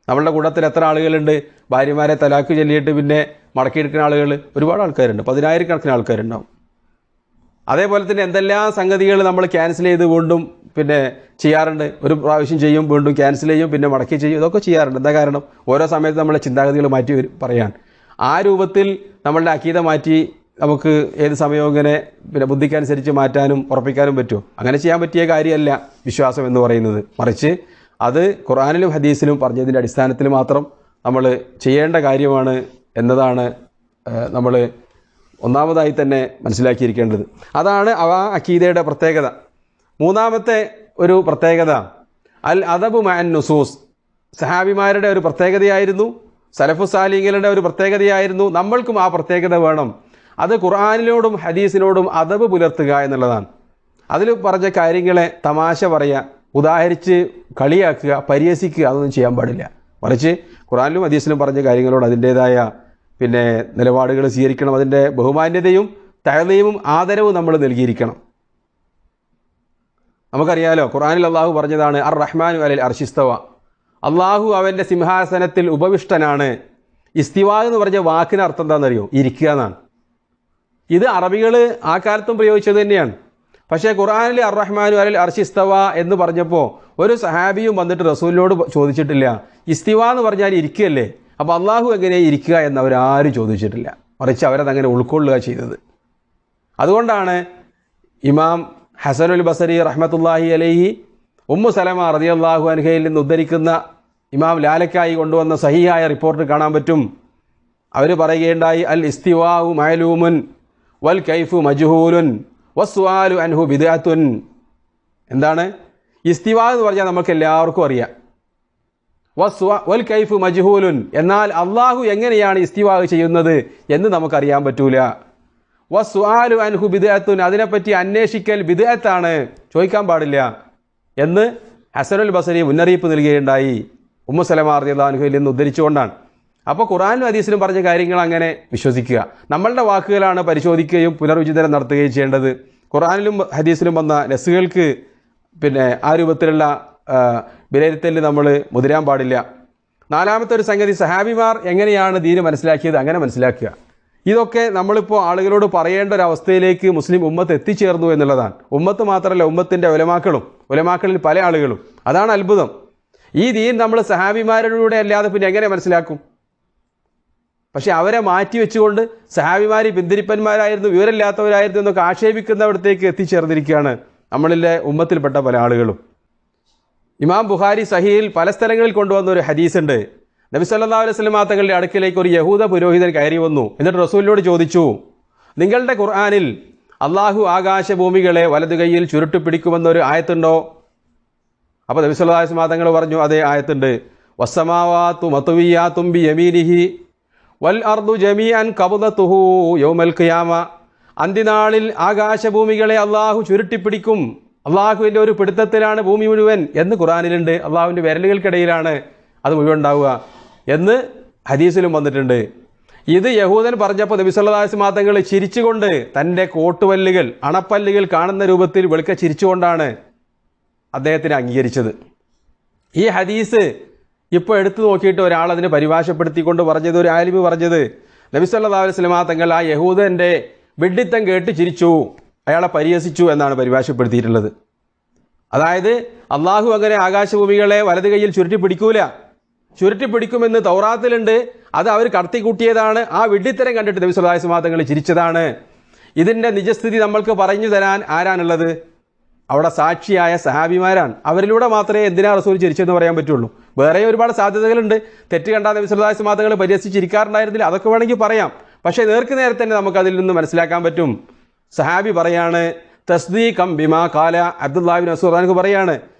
നമ്മളുടെ കൂട്ടത്തിൽ എത്ര ആളുകളുണ്ട് ഭാര്യമാരെ തലാക്ക് ചൊല്ലിയിട്ട് പിന്നെ മടക്കിയെടുക്കുന്ന ആളുകൾ? ഒരുപാട് ആൾക്കാരുണ്ട്, 10,000-കണക്കിന് ആൾക്കാരുണ്ടാവും. അതേപോലെ തന്നെ എന്തെല്ലാം സംഗതികൾ നമ്മൾ ക്യാൻസൽ ചെയ്ത് വീണ്ടും പിന്നെ ചെയ്യാറുണ്ട്. ഒരു പ്രാവശ്യം ചെയ്യും, വീണ്ടും ക്യാൻസൽ ചെയ്യും, പിന്നെ മടക്കി ചെയ്യും, ഇതൊക്കെ ചെയ്യാറുണ്ട്. എന്താ കാരണം? ഓരോ സമയത്ത് നമ്മളെ ചിന്താഗതികൾ മാറ്റി പറയാൻ. ആ രൂപത്തിൽ നമ്മളുടെ അക്കീദ മാറ്റി നമുക്ക് ഏത് സമയവും ഇങ്ങനെ പിന്നെ ബുദ്ധിക്കനുസരിച്ച് മാറ്റാനും ഉറപ്പിക്കാനും പറ്റുമോ? അങ്ങനെ ചെയ്യാൻ പറ്റിയ കാര്യമല്ല വിശ്വാസം എന്ന് പറയുന്നത്. മറിച്ച് അത് ഖുർആനിലും ഹദീസിലും പറഞ്ഞതിൻ്റെ അടിസ്ഥാനത്തിൽ മാത്രം നമ്മൾ ചെയ്യേണ്ട കാര്യമാണ് എന്നതാണ് നമ്മൾ ഒന്നാമതായി തന്നെ മനസ്സിലാക്കിയിരിക്കേണ്ടത്. അതാണ് അക്കീദയുടെ പ്രത്യേകത. മൂന്നാമത്തെ ഒരു പ്രത്യേകത അൽ അദബു മഅൻ നുസൂസ്, സഹാബിമാരുടെ ഒരു പ്രത്യേകതയായിരുന്നു, സലഫു സാലിഹീങ്ങളുടെ ഒരു പ്രത്യേകതയായിരുന്നു. നമ്മൾക്കും ആ പ്രത്യേകത വേണം. അത് ഖുർആനിനോടും ഹദീസിനോടും അദബ് പുലർത്തുക എന്നുള്ളതാണ്. അതിൽ പറഞ്ഞ കാര്യങ്ങളെ തമാശ പറയുക, ഉദാഹരിച്ച് കളിയാക്കുക, പരിഹസിക്കുക, അതൊന്നും ചെയ്യാൻ പാടില്ല. മറിച്ച് ഖുർആനിലും ഹദീസിലും പറഞ്ഞ കാര്യങ്ങളോട് അതിൻ്റേതായ പിന്നെ നിലപാടുകൾ സ്വീകരിക്കണം. അതിൻ്റെ ബഹുമാന്യതയും തഅ്ലീമും ആദരവും നമ്മൾ നൽകിയിരിക്കണം. നമുക്കറിയാലോ, ഖുർആനിൽ അള്ളാഹു പറഞ്ഞതാണ് അർ റഹ്മാനു അലൽ അർശിസ്തവ, അള്ളാഹു അവൻ്റെ സിംഹാസനത്തിൽ ഉപവിഷ്ടനാണ്. ഇസ്തിവാ എന്ന് പറഞ്ഞ വാക്കിന് അർത്ഥം എന്താണെന്നറിയോ? ഇരിക്കുക എന്നാണ്. ഇത് അറബികൾ ആ കാലത്തും പ്രയോഗിച്ചത് തന്നെയാണ്. പക്ഷേ ഖുർആനിൽ അർ റഹ്മാനു അലൽ അർശിസ്തവ എന്ന് പറഞ്ഞപ്പോൾ ഒരു സഹാബിയും വന്നിട്ട് റസൂലിനോട് ചോദിച്ചിട്ടില്ല ഇസ്തിവാ എന്ന് പറഞ്ഞാൽ ഇരിക്കുകയല്ലേ, അപ്പോൾ അള്ളാഹു എങ്ങനെ ഇരിക്കുക എന്നവരാരും ചോദിച്ചിട്ടില്ല. മറിച്ച് അവരതങ്ങനെ ഉൾക്കൊള്ളുക ചെയ്തത്. അതുകൊണ്ടാണ് ഇമാം ഹസനുൽ ബസരി റഹ്മത്തുള്ളാഹി അലൈഹി ഉമ്മു സലമ റളിയല്ലാഹു അൻഹയിൽ നിന്ന് ഉദ്ധരിക്കുന്ന ഇമാം ലാലക്കായി കൊണ്ടുവന്ന സഹീഹായ റിപ്പോർട്ട് കാണാൻ പറ്റും. അവർ പറയുകയുണ്ടായി അൽ ഇസ്തിവാഉ മഅലൂമുൻ വൽ കൈഫു മജ്ഹൂലുൻ വസ്സുആലു അൻഹു ബിദ്അത്തുൻ. എന്താണ് ഇസ്തിവാ എന്ന് പറഞ്ഞാൽ നമുക്ക് എല്ലാവർക്കും അറിയാം. വൽ കൈഫു മജ്ഹൂലുൻ, എന്നാൽ അള്ളാഹു എങ്ങനെയാണ് ഇസ്തിവാ ചെയ്യുന്നത് എന്ന് നമുക്കറിയാൻ പറ്റൂല. വസ്സുആലു അൻഹു ബിദ്അത്തുൻ, അതിനെപ്പറ്റി അന്വേഷിക്കൽ ബിദ്അത്താണ്, ചോദിക്കാൻ പാടില്ല എന്ന് ഹസനുൽ ബസരി മുന്നറിയിപ്പ് നൽകുകയുണ്ടായി ഉമ്മു സലമ റളിയല്ലാഹു അൻഹയിൽ നിന്ന് ഉദ്ധരിച്ചുകൊണ്ടാണ്. അപ്പോൾ ഖുർആനിലും ഹദീസിലും പറഞ്ഞ കാര്യങ്ങൾ അങ്ങനെ വിശ്വസിക്കുക. നമ്മളുടെ വാക്കുകളാണ് പരിശോധിക്കുകയും പുനർവിചിന്തനം നടത്തുകയും ചെയ്യേണ്ടത്. ഖുർആനിലും ഹദീസിലും വന്ന നസ്സുകൾക്ക് ആ രൂപത്തിലുള്ള വിലയിരുത്തലിൽ നമ്മൾ മുതിരാൻ പാടില്ല. നാലാമത്തെ ഒരു സംഗതി, സഹാബിമാർ എങ്ങനെയാണ് ദീന് മനസ്സിലാക്കിയത് അങ്ങനെ മനസ്സിലാക്കുക. ഇതൊക്കെ നമ്മളിപ്പോൾ ആളുകളോട് പറയേണ്ട ഒരു അവസ്ഥയിലേക്ക് മുസ്ലിം ഉമ്മത്ത് എത്തിച്ചേർന്നു എന്നുള്ളതാണ്. ഉമ്മത്ത് മാത്രമല്ല, ഉമ്മത്തിൻ്റെ ഉലമാക്കളിൽ പല ആളുകളും. അതാണ് അത്ഭുതം. ഈ ദീൻ നമ്മൾ സഹാബിമാരിലൂടെ അല്ലാതെ പിന്നെ എങ്ങനെ മനസ്സിലാക്കും? പക്ഷെ അവരെ മാറ്റി വെച്ചുകൊണ്ട് സഹാബിമാർ പിന്തിരിപ്പന്മാരായിരുന്നു, വിവരമില്ലാത്തവരായിരുന്നു എന്നൊക്കെ ആക്ഷേപിക്കുന്നവിടത്തേക്ക് എത്തിച്ചേർന്നിരിക്കുകയാണ് നമ്മളിലെ ഉമ്മത്തിൽപ്പെട്ട പല ആളുകളും. ഇമാം ബുഖാരി സഹീഹിൽ പല സ്ഥലങ്ങളിൽ കൊണ്ടുവന്ന ഒരു ഹദീസുണ്ട്. നബി സല്ലല്ലാഹു അലൈഹി വസല്ലം തങ്ങളുടെ അടുക്കിലേക്ക് ഒരു യഹൂദ പുരോഹിതൻ കയറി വന്നു. എന്നിട്ട് റസൂലിനോട് ചോദിച്ചു, നിങ്ങളുടെ ഖുർആനിൽ അള്ളാഹു ആകാശഭൂമികളെ വലതു കൈയിൽ ചുരുട്ടിപ്പിടിക്കുമെന്നൊരു ആയത്തുണ്ടോ? അപ്പോൾ നബി സല്ലല്ലാഹു അലൈഹി വസല്ലം തങ്ങൾ പറഞ്ഞു, അതേ ആയത്തുണ്ട്. വസ്സമാവാതു മത്വിയാതും ബിയമീനിഹി വൽ അർദു ജമീഅൻ ഖബ്ദതുഹു യൗമൽ ഖിയാമ, അന്ത്യനാളിൽ ആകാശഭൂമികളെ അള്ളാഹു ചുരുട്ടിപ്പിടിക്കും, അള്ളാഹുവിൻ്റെ ഒരു പിടുത്തത്തിലാണ് ഭൂമി മുഴുവൻ എന്ന് ഖുർആനിലുണ്ട്. അള്ളാഹുവിൻ്റെ വിരലുകൾക്കിടയിലാണ് അത് മുഴുവൻ ഉണ്ടാവുക എന്ന് ഹദീസിലും വന്നിട്ടുണ്ട്. ഇത് യഹൂദൻ പറഞ്ഞപ്പോൾ നബി സല്ലല്ലാഹു അലൈഹി വസല്ലം തങ്ങൾ ചിരിച്ചുകൊണ്ട് തൻ്റെ കോട്ടുപല്ലുകൾ അണപ്പല്ലുകൾ കാണുന്ന രൂപത്തിൽ വെളുക്ക ചിരിച്ചുകൊണ്ടാണ് അദ്ദേഹത്തിന് അംഗീകരിച്ചത്. ഈ ഹദീസ് ഇപ്പോൾ എടുത്തു നോക്കിയിട്ട് ഒരാൾ അതിനെ പരിഭാഷപ്പെടുത്തിക്കൊണ്ട് പറഞ്ഞത്, ഒരു ആലിമ് പറഞ്ഞത്, നബി സല്ലല്ലാഹു അലൈഹി വസല്ലം തങ്ങൾ ആ യഹൂദൻ്റെ വിഡ്ഢിത്തം കേട്ട് ചിരിച്ചു, അയാളെ പരിഹസിച്ചു എന്നാണ് പരിഭാഷപ്പെടുത്തിയിട്ടുള്ളത്. അതായത് അള്ളാഹു അങ്ങനെ ആകാശഭൂമികളെ വലത് കൈയിൽ ചുരുട്ടിപ്പിടിക്കുമെന്ന് തൗറാത്തിലുണ്ട്, അത് അവർ കടത്തിക്കൂട്ടിയതാണ്. ആ വിഡ്ഢിത്തരം കണ്ടിട്ട് നബി സല്ലല്ലാഹു അലൈഹി വസല്ലം തങ്ങൾ ചിരിച്ചതാണ്. ഇതിൻ്റെ നിജസ്ഥിതി നമ്മൾക്ക് പറഞ്ഞു തരാൻ ആരാണുള്ളത്? അവിടെ സാക്ഷിയായ സഹാബിമാരാണ്. അവരിലൂടെ മാത്രമേ എന്തിനാ റസൂൽ ചിരിച്ചെന്ന് പറയാൻ പറ്റുള്ളൂ. വേറെ ഒരുപാട് സാധ്യതകളുണ്ട്. തെറ്റ് കണ്ടാൽ നബി സല്ലല്ലാഹു അലൈഹി വസല്ലം തങ്ങൾ പരിഹസിച്ചിരിക്കാറുണ്ടായിരുന്നില്ല, അതൊക്കെ വേണമെങ്കിൽ പറയാം. പക്ഷേ നേരെ തന്നെ നമുക്കതിൽ നിന്ന് മനസ്സിലാക്കാൻ പറ്റും. സഹാബി പറയാണ്, തസ്ദീഖം ബിമാ ഖാല, അബ്ദുല്ലാഹി ഇബ്നു മസ്ഊദ് പറയാണ്,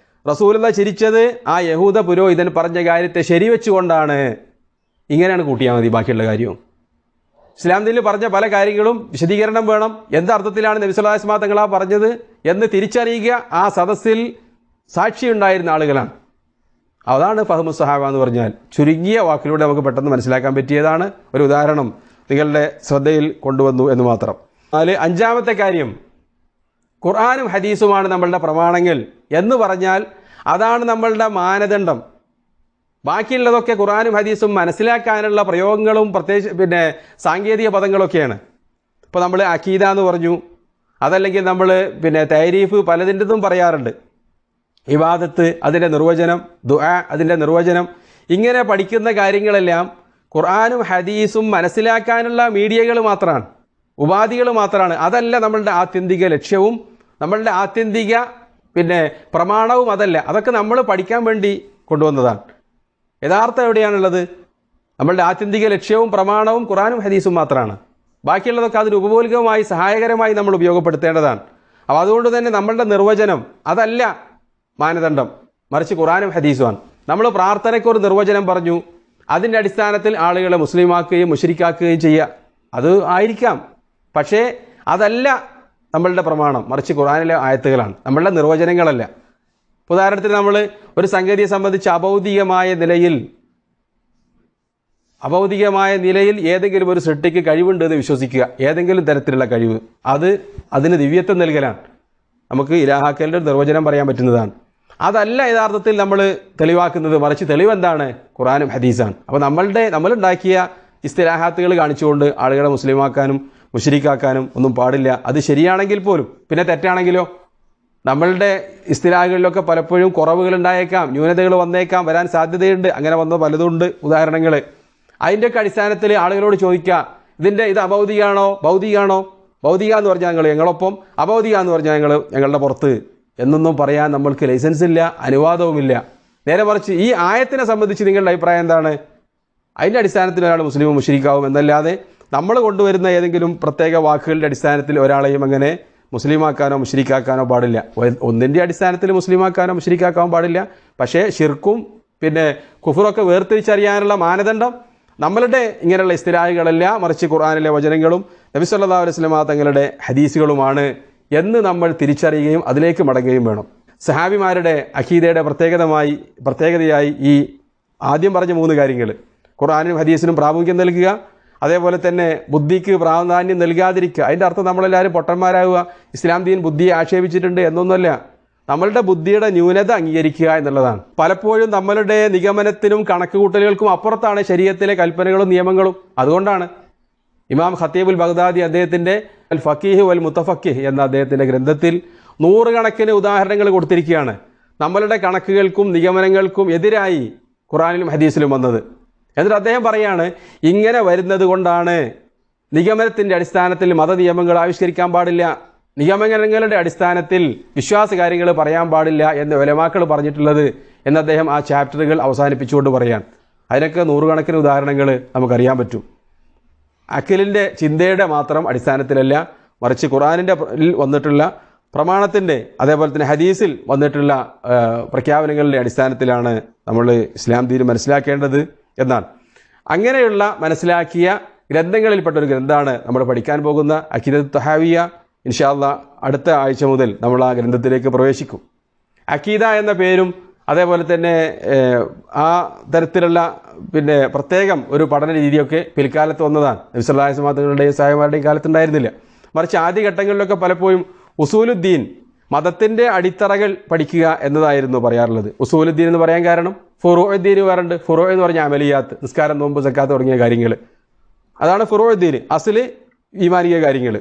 റസൂലുള്ളാഹി ചിരിച്ചത് ആ യഹൂദ പുരോഹിതൻ പറഞ്ഞ കാര്യത്തെ ശരിവെച്ചുകൊണ്ടാണ്. ഇങ്ങനെയാണ് കൂട്ടിയാൽ മതി ബാക്കിയുള്ള കാര്യവും. ഇസ്ലാം ദീനിൽ പറഞ്ഞ പല കാര്യങ്ങളും വിശദീകരണം വേണം. എന്തർത്ഥത്തിലാണ് നബി സല്ലല്ലാഹു അലൈഹി വസല്ലം തങ്ങളാ പറഞ്ഞത് എന്ന് തിരിച്ചറിയുക ആ സദസ്സിൽ സാക്ഷിയുണ്ടായിരുന്ന ആളുകളാണ്. അതാണ് ഫഹ്മു സഹാബ എന്ന് പറഞ്ഞാൽ. ചുരുങ്ങിയ വാക്കിലൂടെ നമുക്ക് പെട്ടെന്ന് മനസ്സിലാക്കാൻ പറ്റിയതാണ്. ഒരു ഉദാഹരണം നിങ്ങളുടെ ശ്രദ്ധയിൽ കൊണ്ടുവന്നു എന്ന് മാത്രം. അഞ്ചാമത്തെ കാര്യം, ഖുർആനും ഹദീസുമാണ് നമ്മളുടെ പ്രമാണങ്ങൾ എന്ന് പറഞ്ഞാൽ അതാണ് നമ്മളുടെ മാനദണ്ഡം. ബാക്കിയുള്ളതൊക്കെ ഖുർആനും ഹദീസും മനസ്സിലാക്കാനുള്ള പ്രയോഗങ്ങളും പ്രത്യേകിച്ച് സാങ്കേതിക പദങ്ങളൊക്കെയാണ്. ഇപ്പോൾ നമ്മൾ അഖീദ എന്ന് പറഞ്ഞു, അതല്ലെങ്കിൽ നമ്മൾ തൈരീഫ് പലതിൻ്റെതും പറയാറുണ്ട്. ഇബാദത്ത് അതിൻ്റെ നിർവചനം, ദുആ അതിൻ്റെ നിർവചനം, ഇങ്ങനെ പഠിക്കുന്ന കാര്യങ്ങളെല്ലാം ഖുർആനും ഹദീസും മനസ്സിലാക്കാനുള്ള മീഡിയകൾ മാത്രമാണ്, ഉപാധികൾ മാത്രമാണ്. അതല്ല നമ്മളുടെ ആത്യന്തിക ലക്ഷ്യവും നമ്മളുടെ ആത്യന്തിക പ്രമാണവും അതല്ല. അതൊക്കെ നമ്മൾ പഠിക്കാൻ വേണ്ടി കൊണ്ടുവന്നതാണ്. യഥാർത്ഥം എവിടെയാണുള്ളത്? നമ്മളുടെ ആത്യന്തിക ലക്ഷ്യവും പ്രമാണവും ഖുർആനും ഹദീസും മാത്രമാണ്. ബാക്കിയുള്ളതൊക്കെ അതിന് ഉപമൂലികമായി സഹായകരമായി നമ്മൾ ഉപയോഗപ്പെടുത്തേണ്ടതാണ്. അപ്പോൾ അതുകൊണ്ട് തന്നെ നമ്മളുടെ നിർവചനം അതല്ല മാനദണ്ഡം, മറിച്ച് ഖുർആനും ഹദീസുമാണ്. നമ്മൾ പ്രാർത്ഥനയ്ക്കൊരു നിർവചനം പറഞ്ഞു, അതിൻ്റെ അടിസ്ഥാനത്തിൽ ആളുകളെ മുസ്ലിമാക്കുകയും മുശ്രിക്കാക്കുകയും ചെയ്യുക, അത് ആയിരിക്കാം. പക്ഷേ അതല്ല നമ്മളുടെ പ്രമാണം, മറിച്ച് ഖുർആനിലെ ആയത്തുകളാണ്, നമ്മളുടെ നിർവചനങ്ങളല്ല. ഉദാഹരണത്തിന് നമ്മൾ ഒരു സംഗതിയെ സംബന്ധിച്ച് അഭൗതികമായ നിലയിൽ ഏതെങ്കിലും ഒരു സൃഷ്ടിക്ക് കഴിവുണ്ട് എന്ന് വിശ്വസിക്കുക, ഏതെങ്കിലും തരത്തിലുള്ള കഴിവ്, അതിന് ദിവ്യത്വം നൽകലാണ്. നമുക്ക് ഇലാഹാക്കലിൻ്റെ ഒരു നിർവചനം പറയാൻ പറ്റുന്നതാണ്. അതല്ല യഥാർത്ഥത്തിൽ നമ്മൾ തെളിവാക്കുന്നത്, മറിച്ച് തെളിവെന്താണ്? ഖുർആനും ഹദീസാണ്. അപ്പോൾ നമ്മളുണ്ടാക്കിയ ഇസ്തിലാഹാത്തുകൾ കാണിച്ചുകൊണ്ട് ആളുകളെ മുസ്ലിമാക്കാനും മുശ്രിക്കാക്കാനും ഒന്നും പാടില്ല. അത് ശരിയാണെങ്കിൽ പോലും. പിന്നെ തെറ്റാണെങ്കിലോ? നമ്മളുടെ ഇസ്തിലാഹുകളിലൊക്കെ പലപ്പോഴും കുറവുകൾ ഉണ്ടായേക്കാം, ന്യൂനതകൾ വന്നേക്കാം, വരാൻ സാധ്യതയുണ്ട്. അങ്ങനെ വന്ന പലതുണ്ട് ഉദാഹരണങ്ങൾ. അതിൻ്റെയൊക്കെ അടിസ്ഥാനത്തിൽ ആളുകളോട് ചോദിക്കുക, ഇത് അഭൗതികമാണോ ഭൗതികമാണോ? ഭൗതിക എന്ന് പറഞ്ഞാൽ ഞങ്ങളൊപ്പം, അഭൗതിക എന്ന് പറഞ്ഞാൽ ഞങ്ങളുടെ പുറത്ത് എന്നൊന്നും പറയാൻ നമ്മൾക്ക് ലൈസൻസ് ഇല്ല, അനുവാദവുമില്ല. നേരെ മറിച്ച് ഈ ആയത്തിനെ സംബന്ധിച്ച് നിങ്ങളുടെ അഭിപ്രായം എന്താണ്? അതിൻ്റെ അടിസ്ഥാനത്തിൽ ഒരാൾ മുസ്ലിമും മുശ്രിക്കാവും എന്നല്ലാതെ നമ്മൾ കൊണ്ടുവരുന്ന ഏതെങ്കിലും പ്രത്യേക വാക്കുകളുടെ അടിസ്ഥാനത്തിൽ ഒരാളെയും അങ്ങനെ മുസ്ലിമാക്കാനോ മുശ്രിക്കാക്കാനോ പാടില്ല. ഒന്നിൻ്റെ അടിസ്ഥാനത്തിൽ മുസ്ലിമാക്കാനോ മുശ്രിക്കാക്കാനോ പാടില്ല. പക്ഷേ ഷിർക്കും പിന്നെ കുഫറൊക്കെ വേർതിരിച്ചറിയാനുള്ള മാനദണ്ഡം നമ്മളുടെ ഇങ്ങനെയുള്ള ഇസ്തിലാഹുകളല്ല, മറിച്ച് ഖുർആനിലെ വചനങ്ങളും നബി സല്ലല്ലാഹു അലൈഹി വസല്ലം തങ്ങളുടെ ഹദീസുകളുമാണ് എന്ന് നമ്മൾ തിരിച്ചറിയുകയും അതിലേക്ക് മടങ്ങുകയും വേണം. സഹാബിമാരുടെ അഖീദയുടെ പ്രത്യേകതയായി ഈ ആദ്യം പറഞ്ഞ 3 കാര്യങ്ങൾ, ഖുർആനിനും ഹദീസിനും പ്രാമുഖ്യം നൽകുക, അതേപോലെ തന്നെ ബുദ്ധിക്ക് പ്രാധാന്യം നൽകാതിരിക്കുക. അതിൻ്റെ അർത്ഥം നമ്മളെല്ലാവരും പൊട്ടന്മാരാകുക, ഇസ്ലാം ദീൻ ബുദ്ധിയെ ആക്ഷേപിച്ചിട്ടുണ്ട് എന്നൊന്നുമല്ല. നമ്മളുടെ ബുദ്ധിയുടെ ന്യൂനത അംഗീകരിക്കുക എന്നുള്ളതാണ്. പലപ്പോഴും നമ്മളുടെ നിഗമനത്തിനും കണക്കുകൂട്ടലുകൾക്കും അപ്പുറത്താണ് ശരീഅത്തിലെ കൽപ്പനകളും നിയമങ്ങളും. അതുകൊണ്ടാണ് ഇമാം ഖത്തീബുൽ ബഗ്ദാദി അദ്ദേഹത്തിൻ്റെ അൽ ഫഖീഹ് വൽ മുത്തഫഖിഹ് എന്ന അദ്ദേഹത്തിൻ്റെ ഗ്രന്ഥത്തിൽ 100 കണക്കിന് ഉദാഹരണങ്ങൾ കൊടുത്തിരിക്കുകയാണ് നമ്മളുടെ കണക്കുകൾക്കും നിഗമനങ്ങൾക്കും എതിരായി ഖുർആനിലും ഹദീസിലും വന്നത്. എന്നിട്ട് അദ്ദേഹം പറയാണ്, ഇങ്ങനെ വരുന്നത് കൊണ്ടാണ് നിഗമനത്തിൻ്റെ അടിസ്ഥാനത്തിൽ മതനിയമങ്ങൾ ആവിഷ്കരിക്കാൻ പാടില്ല, നിഗമനങ്ങളുടെ അടിസ്ഥാനത്തിൽ വിശ്വാസകാര്യങ്ങൾ പറയാൻ പാടില്ല എന്ന് ഉലമാക്കൾ പറഞ്ഞിട്ടുള്ളത് എന്ന് അദ്ദേഹം ആ ചാപ്റ്ററുകൾ അവസാനിപ്പിച്ചുകൊണ്ട് പറയാൻ. അതിനൊക്കെ 100 കണക്കിന് ഉദാഹരണങ്ങൾ നമുക്കറിയാൻ പറ്റും. അഖിലിൻ്റെ ചിന്തയുടെ മാത്രം അടിസ്ഥാനത്തിലല്ല, മറിച്ച് ഖുർആനിൻ്റെ വന്നിട്ടുള്ള പ്രമാണത്തിൻ്റെ അതേപോലെ തന്നെ ഹദീസിൽ വന്നിട്ടുള്ള പ്രഖ്യാപനങ്ങളുടെ അടിസ്ഥാനത്തിലാണ് നമ്മൾ ഇസ്ലാം ദീൻ മനസ്സിലാക്കേണ്ടത് എന്നാണ്. അങ്ങനെയുള്ള മനസ്സിലാക്കിയ ഗ്രന്ഥങ്ങളിൽപ്പെട്ടൊരു ഗ്രന്ഥമാണ് നമ്മൾ പഠിക്കാൻ പോകുന്ന അഖീദത്തുൽ തഹാവിയ. ഇൻഷാ അല്ലാഹ് അടുത്ത ആഴ്ച മുതൽ നമ്മൾ ആ ഗ്രന്ഥത്തിലേക്ക് പ്രവേശിക്കും. അഖീദ എന്ന പേരും അതേപോലെ തന്നെ ആ തരത്തിലുള്ള പ്രത്യേകം ഒരു പഠന രീതിയൊക്കെ പിൽക്കാലത്ത് വന്നതാണ്. നബി സല്ലല്ലാഹു അലൈഹി വസല്ലം തങ്ങളുടെയും സഹാബിമാരുടെയും കാലത്തുണ്ടായിരുന്നില്ല. മറിച്ച് ആദ്യഘട്ടങ്ങളിലൊക്കെ പലപ്പോഴും ഉസൂലുദ്ദീൻ, മതത്തിൻ്റെ അടിത്തറകൾ പഠിക്കുക എന്നതായിരുന്നു പറയാറുള്ളത്. ഉസൂലുദ്ദീൻ എന്ന് പറയാൻ കാരണം ഫുറൂഉദ്ദീൻ വേറുണ്ട്. ഫുറൂ എന്ന് പറഞ്ഞാൽ അമലിയാത്ത്, നിസ്കാരം, നോമ്പ്, സക്കാത്ത് തുടങ്ങിയ കാര്യങ്ങൾ, അതാണ് ഫുറൂഉദ്ദീൻ, അസ്ല് ഈമാനിക കാര്യങ്ങൾ.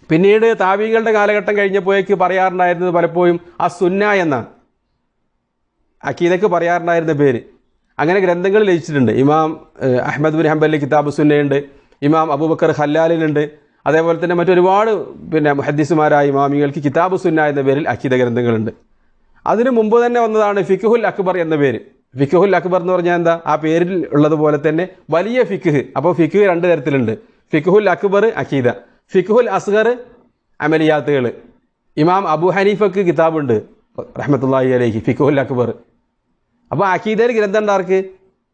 പിന്നീട് താബീങ്ങളുടെ കാലഘട്ടം കഴിഞ്ഞപ്പോഴേക്ക് പറയാറുണ്ടായിരുന്നത് പലപ്പോഴും അസുന്ന എന്നാണ് അഖീദക്ക് പറയാറുണ്ടായിരുന്ന പേര്. അങ്ങനെ ഗ്രന്ഥങ്ങൾ രചിച്ചിട്ടുണ്ട്. ഇമാം അഹ്മദ് ബിൻ ഹംബലിൻ്റെ കിതാബ് സുന്നയുണ്ട്, ഇമാം അബൂബക്കർ ഖല്ലാലിനുണ്ട്, അതേപോലെ തന്നെ മറ്റൊരുപാട് മുഹദ്ദിസുമാരായ ഇമാമികൾക്ക് കിതാബ് സുന്ന എന്ന പേരിൽ അഖീദ ഗ്രന്ഥങ്ങളുണ്ട്. അതിനു മുമ്പ് തന്നെ വന്നതാണ് ഫിഖ്ഹുൽ അക്ബർ എന്ന പേര്. ഫിഖ്ഹുൽ അക്ബർ എന്ന് പറഞ്ഞാൽ എന്താ? ആ പേരിൽ ഉള്ളതുപോലെ തന്നെ വലിയ ഫിഖ്ഹ്. അപ്പോൾ ഫിഖ്ഹ് 2 തരത്തിലുണ്ട്. ഫിഖ്ഹുൽ അക്ബർ അഖീദ, ഫിഖ്ഹുൽ അസ്ഗർ അമലിയാത്തുകൾ. ഇമാം അബൂ ഹനീഫക്ക് കിതാബുണ്ട് റഹ്മത്തുള്ളാഹി അലൈഹി, ഫിഖ്ഹുൽ അക്ബർ. അപ്പോൾ അഖീദയിൽ ഗ്രന്ഥം ഉണ്ടാർക്ക്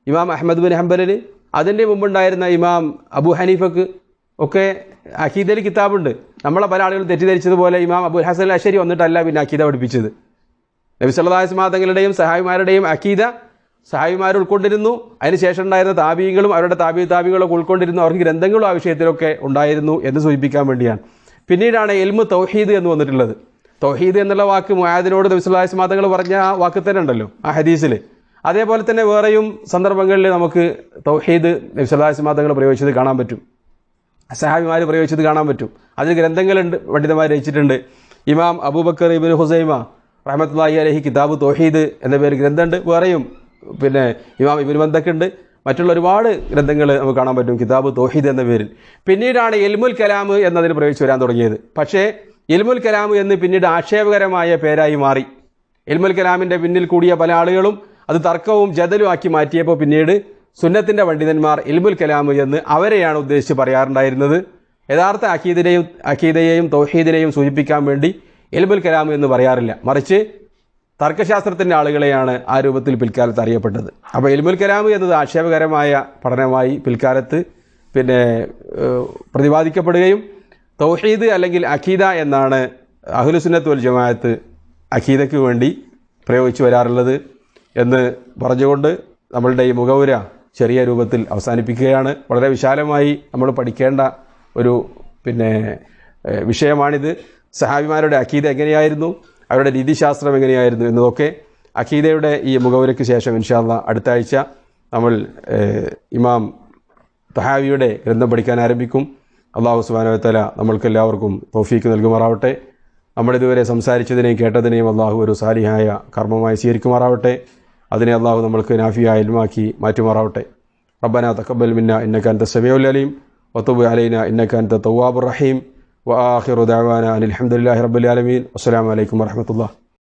ഇമാം അഹ്മദ് ബിൻ ഹംബലിന്, അതിൻ്റെ മുമ്പുണ്ടായിരുന്ന ഇമാം അബൂ ഹനീഫക്ക് ഒക്കെ അഖീദയിൽ കിതാബുണ്ട്. നമ്മളെ പല ആളുകളും തെറ്റിദ്ധരിച്ചതുപോലെ ഇമാം അബുൽ ഹസൻ അശ്ശരി വന്നിട്ടല്ല പിന്നെ അഖീദ പഠിപ്പിച്ചത്. നബി സല്ലല്ലാഹു അലൈഹി വസല്ലം തങ്ങളുടെയും സഹാബിമാരുടെയും അഖീദ സഹാബിമാർ ഉൾക്കൊണ്ടിരുന്നു. അതിനുശേഷം ഉണ്ടായിരുന്ന താബിഈങ്ങളും അവരുടെ താബികളൊക്കെ ഉൾക്കൊണ്ടിരുന്നു. അവർക്ക് ഗ്രന്ഥങ്ങളും ആ വിഷയത്തിലൊക്കെ ഉണ്ടായിരുന്നു എന്ന് സൂചിപ്പിക്കാൻ വേണ്ടിയാണ്. പിന്നീടാണ് ഇൽമു തൗഹീദ് എന്ന് വന്നിട്ടുള്ളത്. തൗഹീദ് എന്നുള്ള വാക്ക് മുആദിനോട് നബി സല്ലല്ലാഹു അലൈഹി വസല്ലം തങ്ങൾ പറഞ്ഞ ആ വാക്ക് തന്നെ ഉണ്ടല്ലോ ആ ഹദീസിൽ. അതേപോലെ തന്നെ വേറെയും സന്ദർഭങ്ങളിൽ നമുക്ക് തൗഹീദ് നബി സല്ലല്ലാഹു അലൈഹി വസല്ലം തങ്ങൾ പ്രയോഗിച്ചത് കാണാൻ പറ്റും, സഹാബിമാർ പ്രയോഗിച്ചത് കാണാൻ പറ്റും. അതിൽ ഗ്രന്ഥങ്ങളുണ്ട്, പണ്ഡിതന്മാർ രചിച്ചിട്ടുണ്ട്. ഇമാം അബൂബക്കർ ഇബ്നു ഹുസൈമ റഹ്മത്തുള്ളാഹി അലൈഹി കിതാബ് തൗഹീദ് എന്ന പേര് ഗ്രന്ഥമുണ്ട്. വേറെയും ഇമാം ഇബ്നു മന്ദക്കുണ്ട്, മറ്റുള്ള ഒരുപാട് ഗ്രന്ഥങ്ങൾ നമുക്ക് കാണാൻ പറ്റും കിതാബ് തൗഹീദ് എന്ന പേരിൽ. പിന്നീടാണ് ഇൽമുൽ കലാം എന്നതിന് പ്രയോഗിച്ച് വരാൻ തുടങ്ങിയത്. പക്ഷേ ഇൽമുൽ കലാം എന്ന് പിന്നീട് ആക്ഷേപകരമായ പേരായി മാറി. ഇൽമുൽ കലാമിൻ്റെ പിന്നിൽ കൂടിയ പല ആളുകളും അത് തർക്കവും ജദലും ആക്കി മാറ്റിയപ്പോൾ പിന്നീട് സുന്നത്തിൻ്റെ പണ്ഡിതന്മാർ ഇൽമുൽ കലാം എന്ന് അവരെയാണ് ഉദ്ദേശിച്ച് പറയാറുണ്ടായിരുന്നത്. യഥാർത്ഥ അഖീദയെയും തൗഹീദിനെയും സൂചിപ്പിക്കാൻ വേണ്ടി ഇൽമുൽ കലാം എന്ന് പറയാറില്ല, മറിച്ച് തർക്കശാസ്ത്രത്തിൻ്റെ ആളുകളെയാണ് ആ രൂപത്തിൽ പിൽക്കാലത്ത് അറിയപ്പെട്ടത്. അപ്പോൾ ഇൽമുൽ കലാം എന്നത് ആക്ഷേപകരമായ പഠനമായി പിൽക്കാലത്ത് പ്രതിപാദിക്കപ്പെടുകയും തൗഹീദ് അല്ലെങ്കിൽ അഖീദ എന്നാണ് അഹ്ലുസുന്നത്ത് വൽ ജമാഅത്ത് അഖീദയ്ക്ക് വേണ്ടി പ്രയോഗിച്ചു വരാറുള്ളത് എന്ന് പറഞ്ഞുകൊണ്ട് നമ്മളുടെ ഈ മുഖവുര ചെറിയ രൂപത്തിൽ അവസാനിപ്പിക്കുകയാണ്. വളരെ വിശാലമായി നമ്മൾ പഠിക്കേണ്ട ഒരു വിഷയമാണിത്. സഹാബിമാരുടെ അഖീദ എങ്ങനെയായിരുന്നു, അവരുടെ രീതിശാസ്ത്രം എങ്ങനെയായിരുന്നു എന്നതൊക്കെ അഖീദയുടെ ഈ മുഖവുരയ്ക്ക് ശേഷം ഇൻഷാ അല്ലാഹ് അടുത്ത ആഴ്ച നമ്മൾ ഇമാം തഹാവിയുടെ ഗ്രന്ഥം പഠിക്കാൻ ആരംഭിക്കും. അല്ലാഹു സുബ്ഹാനഹു വ തആല നമ്മൾക്കെല്ലാവർക്കും തൗഫീക്ക് നൽകുമാറാവട്ടെ. നമ്മളിതുവരെ സംസാരിച്ചതിനെയും കേട്ടതിനെയും അല്ലാഹു ഒരു സാലിഹായ കർമ്മമായി സ്വീകരിക്കുമാറാവട്ടെ. അതിനെ അല്ലാഹു നമ്മൾക്ക് നാഫിയായ ഇൽമാക്കി മാറ്റുമാറാവട്ടെ. റബ്ബനാ തഖബ്ബൽ മിന്നാ ഇന്നക അൻത സമീഉൽ അലീം വതുബ് അലൈനാ ഇന്നക അൻത തവ്വാബുർ റഹീം വആഖിറു ദഅവാനാ അനിൽ ഹംദുലില്ലാഹി റബ്ബിൽ ആലമീൻ. അസ്സലാമു അലൈക്കും വറഹ്മത്തുള്ളാഹി.